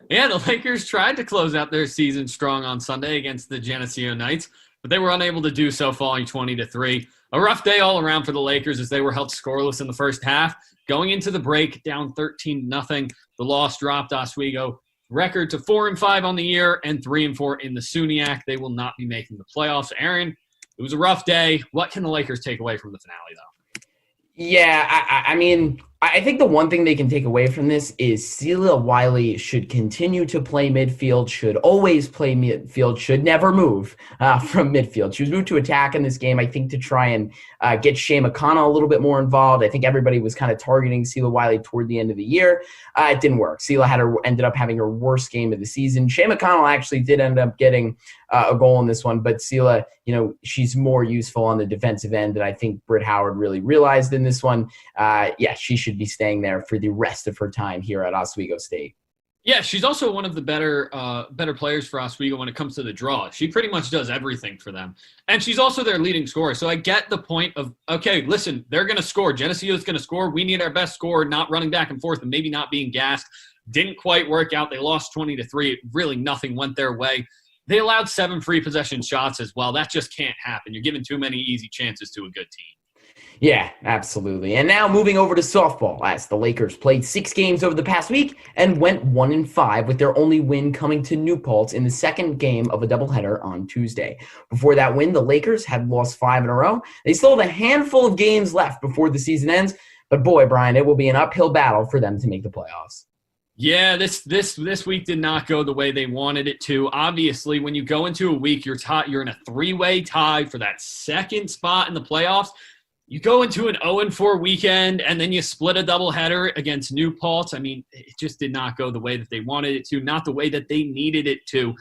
S5: Yeah, the Lakers tried to close out their season strong on Sunday against the Geneseo Knights, but they were unable to do so, falling 20-3. A rough day all around for the Lakers as they were held scoreless in the first half. Going into the break, down 13-0. The loss dropped Oswego record to 4-5 on the year and 3-4 in the SUNY. They will not be making the playoffs. Aaron, it was a rough day. What can the Lakers take away from the finale, though?
S4: Yeah, I think the one thing they can take away from this is Celia Wiley should continue to play midfield, should always play midfield, should never move from midfield. She was moved to attack in this game, I think, to try and get Shea McConnell a little bit more involved. I think everybody was kind of targeting Celia Wiley toward the end of the year. It didn't work. Celia ended up having her worst game of the season. Shea McConnell actually did end up getting a goal in this one, but Celia, she's more useful on the defensive end, and I think Britt Howard really realized in this one. She should be staying there for the rest of her time here at Oswego State.
S5: Yeah, she's also one of the better players for Oswego when it comes to the draw. She pretty much does everything for them. And she's also their leading scorer. So I get the point of, okay, listen, they're going to score. Geneseo's going to score. We need our best scorer, not running back and forth and maybe not being gassed. Didn't quite work out. They lost 20-3. Really nothing went their way. They allowed 7 free possession shots as well. That just can't happen. You're giving too many easy chances to a good team.
S4: Yeah, absolutely. And now moving over to softball, as the Lakers played 6 games over the past week and went 1-5 with their only win coming to New Paltz in the second game of a doubleheader on Tuesday. Before that win, the Lakers had lost 5 in a row. They still have a handful of games left before the season ends, but boy, Brian, it will be an uphill battle for them to make the playoffs.
S5: Yeah, this week did not go the way they wanted it to. Obviously, when you go into a week, you're in a 3-way tie for that second spot in the playoffs. You go into an 0-4 weekend, and then you split a doubleheader against New Paltz. It just did not go the way that they wanted it to, not the way that they needed it to.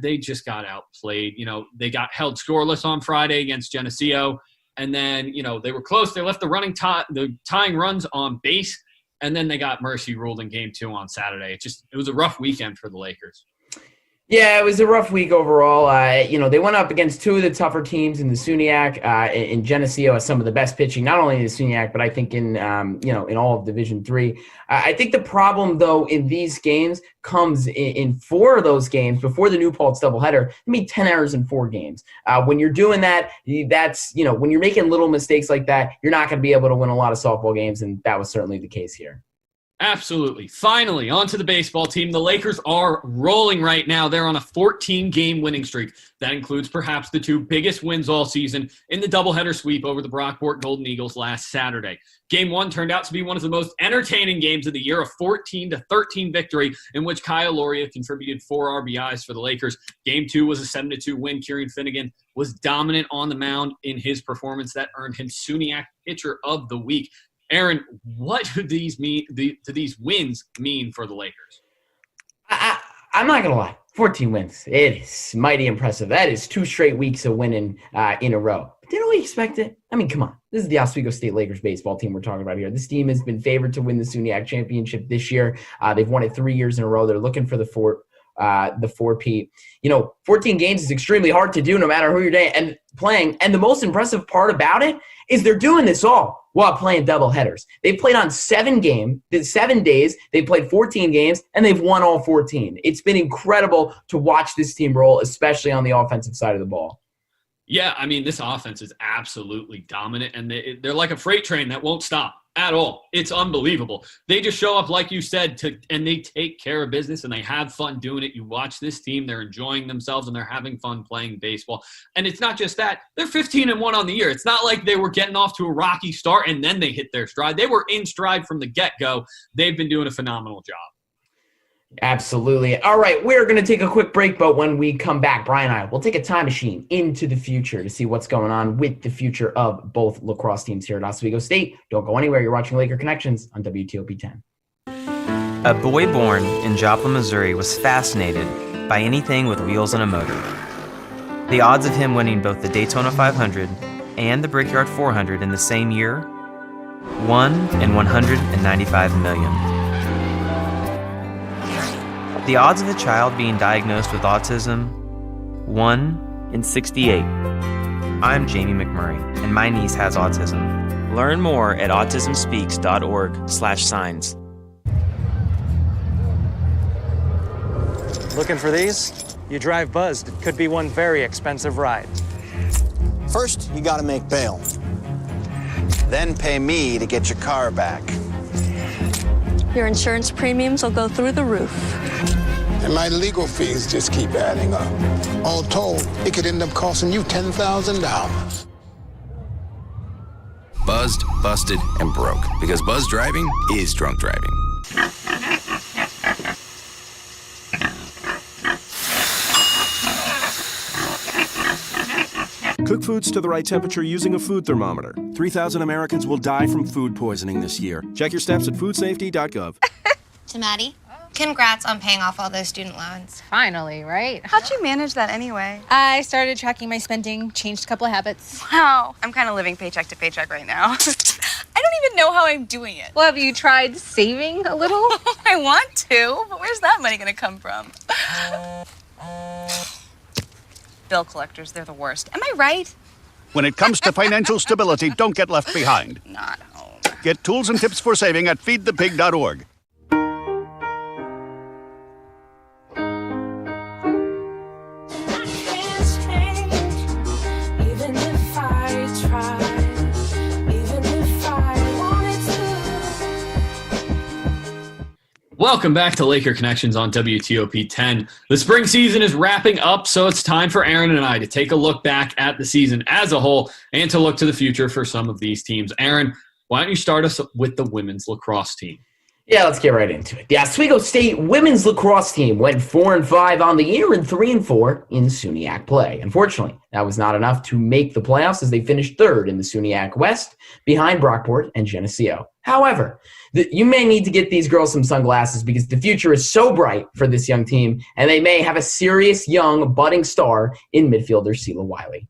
S5: They just got outplayed. They got held scoreless on Friday against Geneseo, and then, they were close. They left the tying runs on base, and then they got mercy ruled in Game 2 on Saturday. It was a rough weekend for the Lakers.
S4: Yeah, it was a rough week overall. They went up against 2 of the tougher teams in the SUNY. In Geneseo has some of the best pitching, not only in the SUNY, but I think in all of Division III. I think the problem, though, in these games comes in 4 of those games before the New Paltz doubleheader. 10 errors in 4 games. When you're doing that, when you're making little mistakes like that, you're not going to be able to win a lot of softball games, and that was certainly the case here.
S5: Absolutely. Finally, onto the baseball team. The Lakers are rolling right now. They're on a 14-game winning streak. That includes perhaps the 2 biggest wins all season in the doubleheader sweep over the Brockport Golden Eagles last Saturday. Game 1 turned out to be one of the most entertaining games of the year, a 14-13 victory in which Kyle Loria contributed 4 RBIs for the Lakers. Game 2 was a 7-2 win. Kieran Finnegan was dominant on the mound in his performance. That earned him SUNY Pitcher of the Week. Aaron, what do these wins mean for the Lakers?
S4: I'm not going to lie. 14 wins. It is mighty impressive. That is 2 straight weeks of winning in a row. But didn't we expect it? I mean, come on. This is the Oswego State Lakers baseball team we're talking about here. This team has been favored to win the SUNY Championship this year. They've won it 3 years in a row. They're looking for the 4P. 14 games is extremely hard to do no matter who you're playing. And the most impressive part about it is they're doing this all while playing double headers. They've played on 7 days. They've played 14 games, and they've won all 14. It's been incredible to watch this team roll, especially on the offensive side of the ball.
S5: Yeah, I mean, this offense is absolutely dominant, and they're like a freight train that won't stop at all. It's unbelievable. They just show up, like you said, and they take care of business, and they have fun doing it. You watch this team, they're enjoying themselves, and they're having fun playing baseball. And it's not just that. They're 15-1 on the year. It's not like they were getting off to a rocky start, and then they hit their stride. They were in stride from the get-go. They've been doing a phenomenal job.
S4: Absolutely. All right, we're going to take a quick break, but when we come back, Brian and I will take a time machine into the future to see what's going on with the future of both lacrosse teams here at Oswego State. Don't go anywhere. You're watching Laker Connections on WTOP 10.
S6: A boy born in Joplin, Missouri was fascinated by anything with wheels and a motor. The odds of him winning both the Daytona 500 and the Brickyard 400 in the same year? 1 in 195 million. The odds of a child being diagnosed with autism? 1 in 68. I'm Jamie McMurray, and my niece has autism. Learn more at autismspeaks.org/signs.
S15: Looking for these? You drive buzzed. It could be one very expensive ride.
S18: First, you gotta make bail. Then pay me to get your car back.
S19: Your insurance premiums will go through the roof.
S25: And my legal fees just keep adding up. All told, it could end up costing you $10,000.
S26: Buzzed, busted, and broke. Because buzz driving is drunk driving.
S27: Cook foods to the right temperature using a food thermometer. 3,000 Americans will die from food poisoning this year. Check your steps at foodsafety.gov.
S28: To Maddie, congrats on paying off all those student loans.
S29: Finally, right?
S28: How'd you manage that anyway?
S29: I started tracking my spending, changed a couple of habits.
S28: Wow, I'm kind of living paycheck to paycheck right now. I don't even know how I'm doing it.
S29: Well, have you tried saving a little?
S28: I want to, but where's that money gonna come from? Bill collectors, they're the worst. Am I right?
S30: When it comes to financial stability, don't get left behind.
S28: Not home.
S30: Get tools and tips for saving at feedthepig.org.
S5: Welcome back to Laker Connections on WTOP 10. The spring season is wrapping up, so it's time for Aaron and I to take a look back at the season as a whole and to look to the future for some of these teams. Aaron, why don't you start us with the women's lacrosse team?
S4: Yeah, let's get right into it. The Oswego State women's lacrosse team went 4-5 on the year and 3-4 in SUNY play. Unfortunately, that was not enough to make the playoffs as they finished third in the SUNY West behind Brockport and Geneseo. However, you may need to get these girls some sunglasses because the future is so bright for this young team, and they may have a serious young budding star in midfielder Seela Wiley.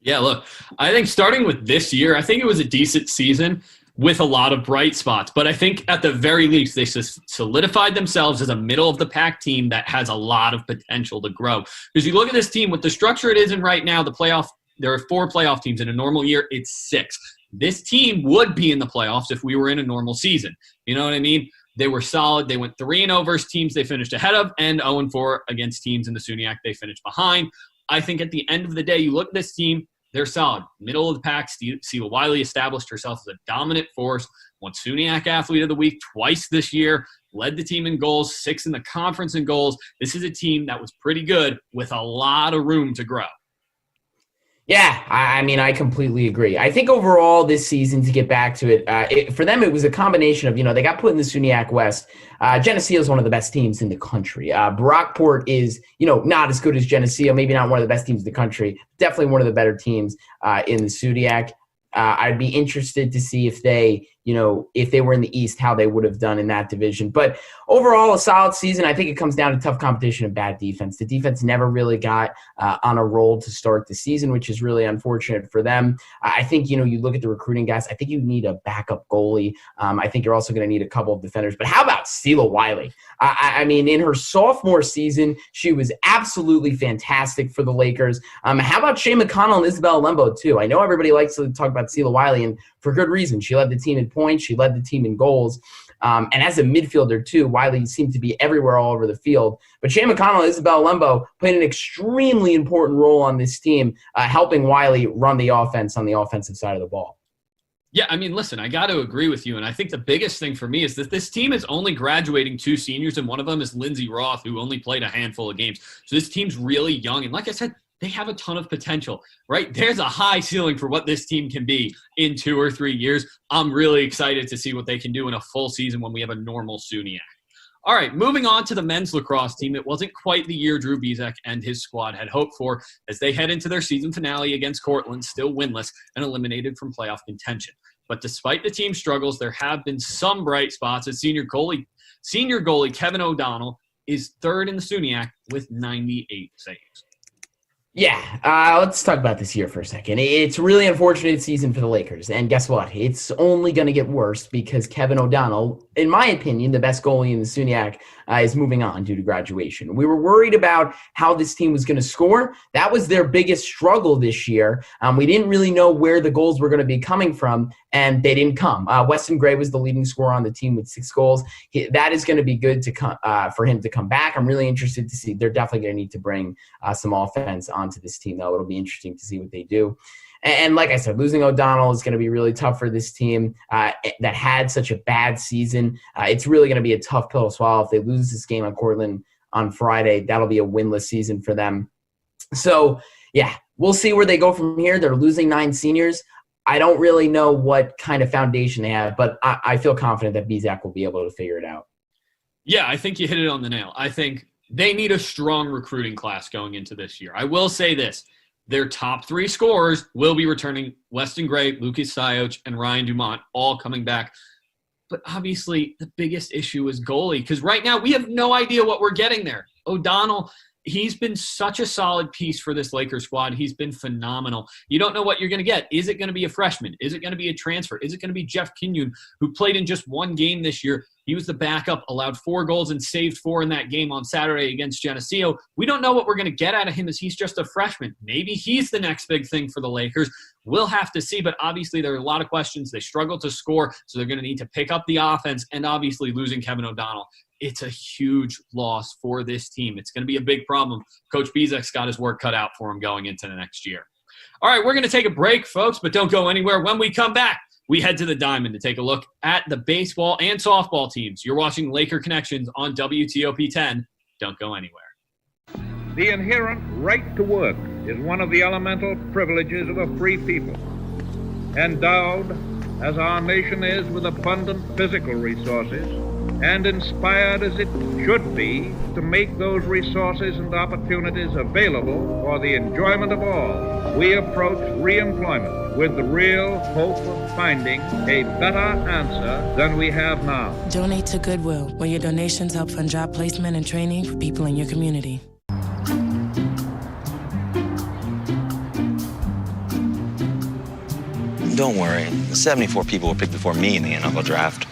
S5: Yeah, look, I think starting with this year, I think it was a decent season with a lot of bright spots. But I think at the very least, they solidified themselves as a middle-of-the-pack team that has a lot of potential to grow. Because you look at this team, with the structure it is in right now, there are 4 playoff teams. In a normal year, it's 6. This team would be in the playoffs if we were in a normal season. You know what I mean? They were solid. They went 3-0 versus teams they finished ahead of, and 0-4 against teams in the SUNY they finished behind. I think at the end of the day, you look at this team, they're solid. Middle of the pack, Seela Wiley established herself as a dominant force, won SUNYAC Athlete of the Week twice this year, led the team in goals, 6 in the conference in goals. This is a team that was pretty good with a lot of room to grow.
S4: Yeah, I mean, I completely agree. I think overall this season, to get back to it, for them, it was a combination of, they got put in the SUNYAC West. Geneseo is one of the best teams in the country. Brockport is, not as good as Geneseo, maybe not one of the best teams in the country, definitely one of the better teams in the SUNYAC. I'd be interested to see if they were in the East, how they would have done in that division. But overall, a solid season. I think it comes down to tough competition and bad defense. The defense never really got on a roll to start the season, which is really unfortunate for them. I think, you look at the recruiting guys, I think you need a backup goalie. I think you're also going to need a couple of defenders. But how about Sela Wiley? I mean, in her sophomore season, she was absolutely fantastic for the Lakers. How about Shea McConnell and Isabel Lembo, too? I know everybody likes to talk about Sela Wiley, and for good reason. She led the team in points. She led the team in goals. And as a midfielder, too, Wiley seemed to be everywhere all over the field. But Shea McConnell and Isabel Lembo played an extremely important role on this team, helping Wiley run the offense on the offensive side of the ball.
S5: Yeah, I mean, listen, I got to agree with you. And I think the biggest thing for me is that this team is only graduating 2 seniors, and one of them is Lindsey Roth, who only played a handful of games. So this team's really young. And like I said, they have a ton of potential, right? There's a high ceiling for what this team can be in 2 or 3 years. I'm really excited to see what they can do in a full season when we have a normal SUNYAC. All right, moving on to the men's lacrosse team. It wasn't quite the year Drew Bezek and his squad had hoped for as they head into their season finale against Cortland, still winless and eliminated from playoff contention. But despite the team's struggles, there have been some bright spots as senior goalie Kevin O'Donnell is 3rd in the SUNYAC with 98 saves.
S4: Yeah, let's talk about this year for a second. It's a really unfortunate season for the Lakers. And guess what? It's only going to get worse because Kevin O'Donnell, in my opinion, the best goalie in the SUNYAC, is moving on due to graduation. We were worried about how this team was going to score. That was their biggest struggle this year. We didn't really know where the goals were going to be coming from, and they didn't come. Weston Gray was the leading scorer on the team with 6 goals. That is going to be good to for him to come back. I'm really interested to see. They're definitely going to need to bring some offense onto this team, though. It'll be interesting to see what they do. And like I said, losing O'Donnell is going to be really tough for this team that had such a bad season. It's really going to be a tough pill to swallow. If they lose this game on Cortland on Friday, that'll be a winless season for them. So, yeah, we'll see where they go from here. They're losing 9 seniors. I don't really know what kind of foundation they have, but I feel confident that Bezek will be able to figure it out.
S5: Yeah, I think you hit it on the nail. I think they need a strong recruiting class going into this year. I will say this. Their top 3 scorers will be returning: Weston Gray, Lucas Sioch, and Ryan Dumont, all coming back. But obviously, the biggest issue is goalie, because right now we have no idea what we're getting there. O'Donnell, he's been such a solid piece for this Lakers squad. He's been phenomenal. You don't know what you're going to get. Is it going to be a freshman? Is it going to be a transfer? Is it going to be Jeff Kinyoun, who played in just 1 game this year? He was the backup, allowed 4 goals and saved 4 in that game on Saturday against Geneseo. We don't know what we're going to get out of him as he's just a freshman. Maybe he's the next big thing for the Lakers. We'll have to see, but obviously there are a lot of questions. They struggle to score, so they're going to need to pick up the offense, and obviously losing Kevin O'Donnell, it's a huge loss for this team. It's going to be a big problem. Coach Bezek's got his work cut out for him going into the next year. All right, we're going to take a break, folks, but don't go anywhere. When we come back, we head to the Diamond to take a look at the baseball and softball teams. You're watching Laker Connections on WTOP 10. Don't go anywhere.
S1: The inherent right to work is one of the elemental privileges of a free people. Endowed, as our nation is, with abundant physical resources, and inspired as it should be to make those resources and opportunities available for the enjoyment of all, we approach re-employment with the real hope of finding a better answer than we have now.
S2: Donate to Goodwill, where your donations help fund job placement and training for people in your community.
S3: Don't worry, the 74 people were picked before me in the NFL draft.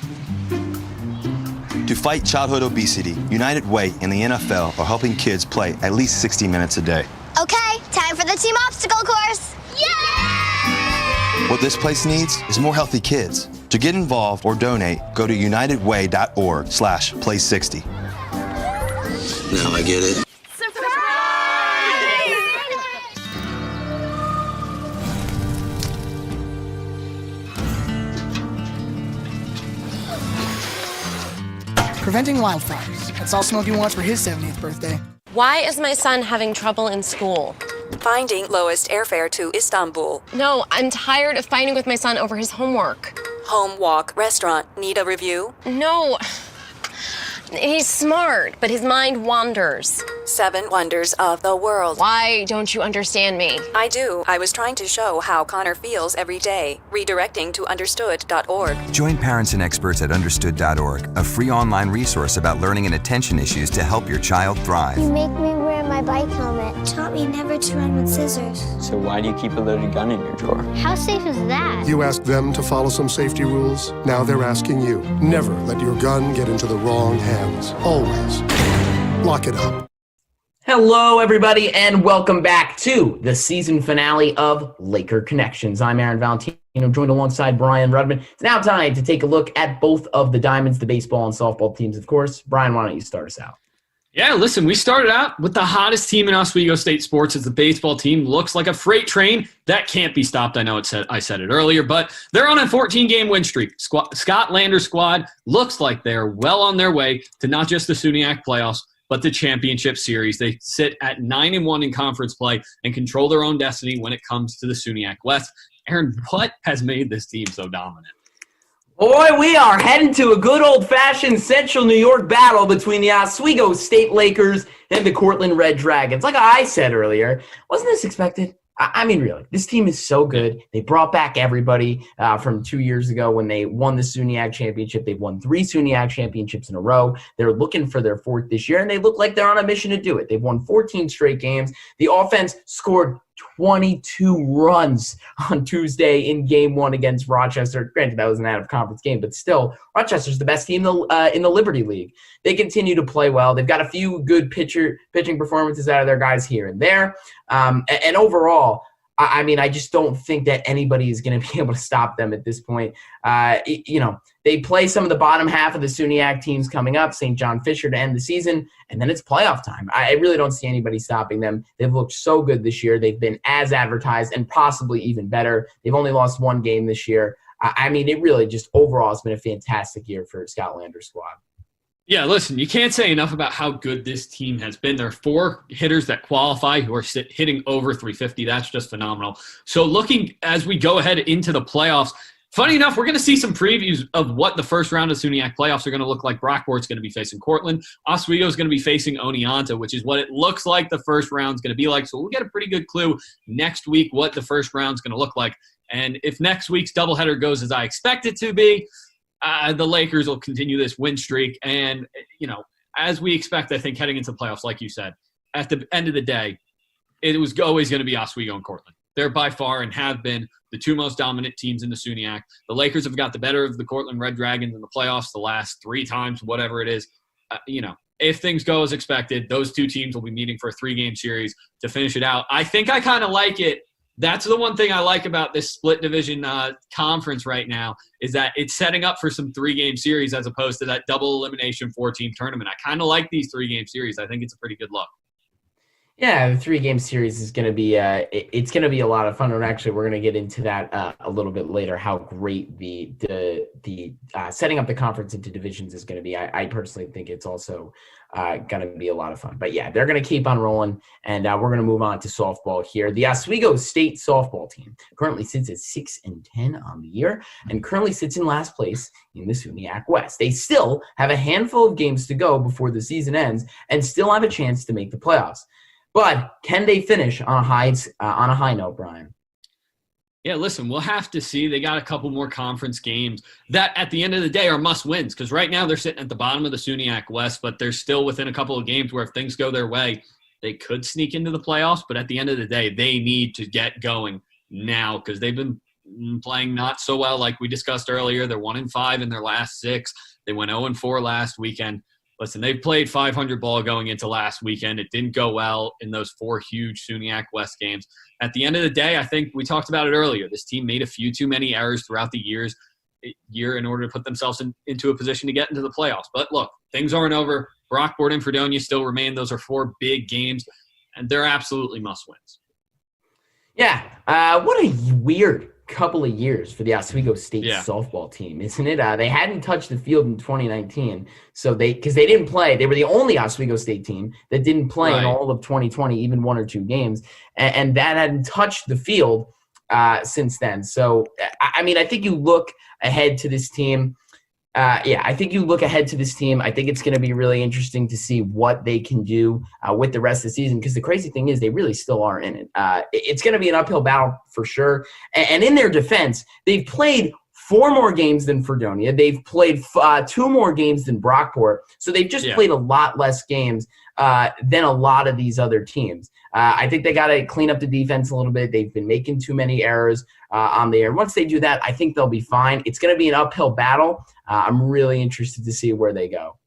S7: To fight childhood obesity, United Way and the NFL are helping kids play at least 60 minutes a day.
S9: Okay, time for the team obstacle course. Yay!
S7: What this place needs is more healthy kids. To get involved or donate, go to unitedway.org/play60.
S3: Now I get it.
S8: preventing wildfires. That's all Smokey wants for his 70th birthday.
S10: Why is my son having trouble in school?
S11: Finding lowest airfare to Istanbul.
S10: No, I'm tired of fighting with my son over his homework.
S11: Home, walk, restaurant. Need a review?
S10: No. He's smart, but his mind wanders.
S11: 7 wonders of the world.
S10: Why don't you understand me?
S11: I do. I was trying to show how Connor feels every day. Redirecting to understood.org.
S26: Join parents and experts at understood.org, a free online resource about learning and attention issues to help your child thrive.
S9: You make me wear my bike helmet. Taught me never to run with scissors.
S12: So why do you keep a loaded gun in your drawer?
S9: How safe is that?
S17: You asked them to follow some safety rules. Now they're asking you. Never let your gun get into the wrong hands. Always. Lock it up.
S4: Hello, everybody, and welcome back to the season finale of Laker Connections. I'm Aaron Valentino, joined alongside Brian Rudman. It's now time to take a look at both of the Diamonds, the baseball and softball teams, of course. Brian, why don't you start us out?
S5: Yeah, listen, we started out with the hottest team in Oswego State sports as the baseball team looks like a freight train that can't be stopped. I know I said it earlier, but they're on a 14-game win streak. Scott Lander's squad looks like they're well on their way to not just the SUNY playoffs, but the championship series. They sit at 9-1 in conference play and control their own destiny when it comes to the SUNY West. Aaron, what has made this team so dominant?
S4: Boy, we are heading to a good old-fashioned Central New York battle between the Oswego State Lakers and the Cortland Red Dragons. Like I said earlier, wasn't this expected? I mean, really, this team is so good. They brought back everybody from 2 years ago when they won the SUNY championship. They've won 3 SUNY championships in a row. They're looking for their 4th this year, and they look like they're on a mission to do it. They've won 14 straight games. The offense scored 22 runs on Tuesday in Game 1 against Rochester. Granted, that was an out-of-conference game, but still, Rochester's the best team in the Liberty League. They continue to play well. They've got a few good pitching performances out of their guys here and there. And overall, I mean, I just don't think that anybody is going to be able to stop them at this point. They play some of the bottom half of the SUNY teams coming up, St. John Fisher to end the season, and then it's playoff time. I really don't see anybody stopping them. They've looked so good this year. They've been as advertised and possibly even better. They've only lost 1 game this year. I mean, it really just overall has been a fantastic year for Scott Lander's squad.
S5: Yeah, listen, you can't say enough about how good this team has been. There are 4 hitters that qualify who are hitting over 350. That's just phenomenal. So looking as we go ahead into the playoffs, funny enough, we're going to see some previews of what the first round of SUNY playoffs are going to look like. Brockport's going to be facing Cortland. Oswego is going to be facing Oneonta, which is what it looks like the first round is going to be like. So we'll get a pretty good clue next week what the first round is going to look like. And if next week's doubleheader goes as I expect it to be, the Lakers will continue this win streak. And, as we expect, I think, heading into the playoffs, like you said, at the end of the day, it was always going to be Oswego and Cortland. They're by far and have been the 2 most dominant teams in the SUNY. The Lakers have got the better of the Cortland Red Dragons in the playoffs the last 3 times, whatever it is. If things go as expected, those 2 teams will be meeting for a 3-game series to finish it out. I think I kind of like it. That's the one thing I like about this split division conference right now is that it's setting up for some 3-game series as opposed to that double elimination 4-team tournament. I kind of like these 3-game series. I think it's a pretty good look.
S4: Yeah, the 3-game series is going to be it's going to be a lot of fun. And actually, we're going to get into that a little bit later. How great the setting up the conference into divisions is going to be. I personally think it's also going to be a lot of fun. But yeah, they're going to keep on rolling, and we're going to move on to softball here. The Oswego State softball team currently sits at 6-10 on the year, and currently sits in last place in the SUNY West. They still have a handful of games to go before the season ends, and still have a chance to make the playoffs. But can they finish on a high note, Brian?
S5: Yeah, listen, we'll have to see. They got a couple more conference games that at the end of the day are must-wins because right now they're sitting at the bottom of the SUNY West, but they're still within a couple of games where if things go their way, they could sneak into the playoffs. But at the end of the day, they need to get going now because they've been playing not so well like we discussed earlier. They're 1-5 in their last 6. They went 0-4 last weekend. Listen, they played 500 ball going into last weekend. It didn't go well in those 4 huge SUNY West games. At the end of the day, I think we talked about it earlier. This team made a few too many errors throughout the year in order to put themselves into a position to get into the playoffs. But look, things aren't over. Brockport and Fredonia still remain. Those are 4 big games, and they're absolutely must-wins.
S4: Yeah, what a weird couple of years for the Oswego State softball team, isn't it? They hadn't touched the field in 2019, so because they didn't play. They were the only Oswego State team that didn't play in all of 2020, even 1 or 2 games, and that hadn't touched the field since then. So, I mean, I think you look ahead to this team. I think you look ahead to this team. I think it's going to be really interesting to see what they can do with the rest of the season, because the crazy thing is they really still are in it. It's going to be an uphill battle for sure. And in their defense, they've played 4 more games than Fredonia. They've played 2 more games than Brockport. So they've just played a lot less games than a lot of these other teams. I think they got to clean up the defense a little bit. They've been making too many errors on the air. Once they do that, I think they'll be fine. It's going to be an uphill battle. I'm really interested to see where they go.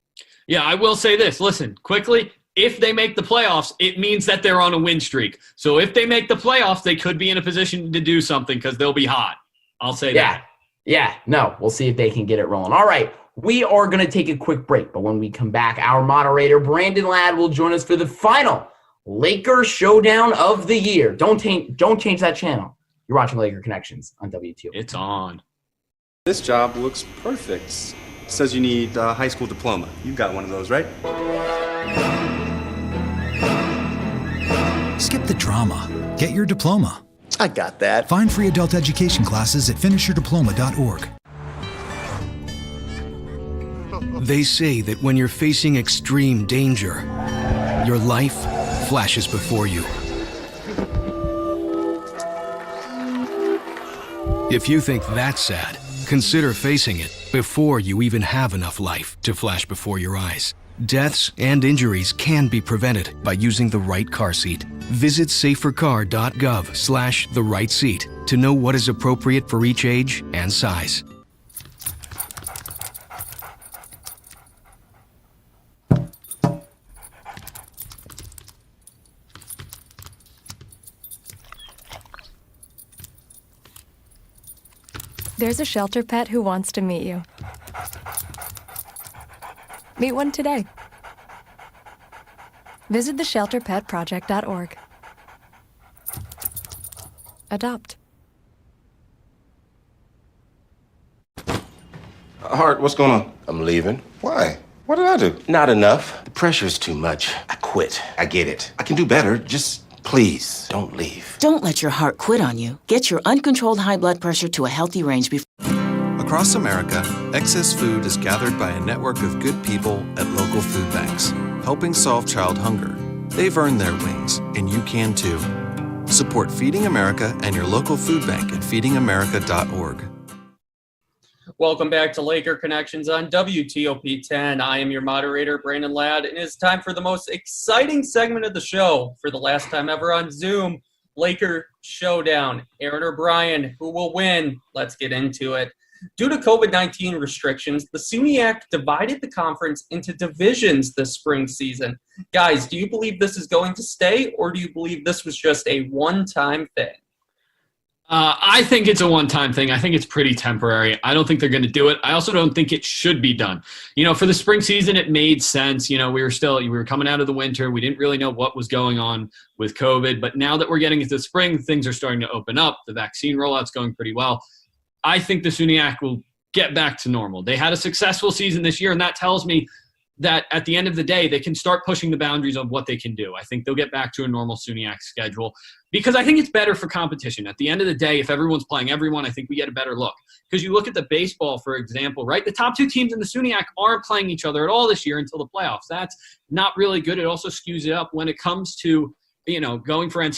S5: Yeah, I will say this. Listen, quickly, if they make the playoffs, it means that they're on a win streak. So if they make the playoffs, they could be in a position to do something because they'll be hot. I'll say that.
S4: Yeah, no, we'll see if they can get it rolling. All right, we are going to take a quick break, but when we come back, our moderator, Brandon Ladd, will join us for the final Laker Showdown of the year. Don't change that channel. You're watching Laker Connections on WTOP.
S5: It's on.
S7: This job looks perfect. It says you need a high school diploma. You've got one of those, right?
S6: Skip the drama. Get your diploma.
S18: I got that.
S6: Find free adult education classes at finishyourdiploma.org. They say that when you're facing extreme danger, your life flashes before you. If you think that's sad, consider facing it before you even have enough life to flash before your eyes. Deaths and injuries can be prevented by using the right car seat. Visit safercar.gov/the right seat to know what is appropriate for each age and size.
S13: There's a shelter pet who wants to meet you. Meet one today. Visit theshelterpetproject.org. Adopt.
S14: Hart, what's going on? I'm leaving. Why? What did I do? Not enough. The pressure's too much. I quit. I get it. I can do better. Just please don't leave.
S15: Don't let your heart quit on you. Get your uncontrolled high blood pressure to a healthy range before.
S16: Across America, excess food is gathered by a network of good people at local food banks, helping solve child hunger. They've earned their wings, and you can too. Support Feeding America and your local food bank at feedingamerica.org.
S5: Welcome back to Laker Connections on WTOP 10. I am your moderator, Brandon Ladd, and it's time for the most exciting segment of the show for the last time ever on Zoom, Laker Showdown. Aaron or Brian, who will win? Let's get into it. Due to COVID-19 restrictions, the SUNY divided the conference into divisions this spring season. Guys, do you believe this is going to stay, or do you believe this was just a one-time thing? I think it's a one-time thing. I think it's pretty temporary. I don't think they're going to do it. I also don't think it should be done. For the spring season, it made sense. We were coming out of the winter. We didn't really know what was going on with COVID. But now that we're getting into spring, things are starting to open up. The vaccine rollout's going pretty well. I think the SUNY will get back to normal. They had a successful season this year, and that tells me that at the end of the day, they can start pushing the boundaries of what they can do. I think they'll get back to a normal SUNY schedule because I think it's better for competition. At the end of the day, if everyone's playing everyone, I think we get a better look. Because you look at the baseball, for example, right? The top 2 teams in the SUNY aren't playing each other at all this year until the playoffs. That's not really good. It also skews it up when it comes to, going for NCAA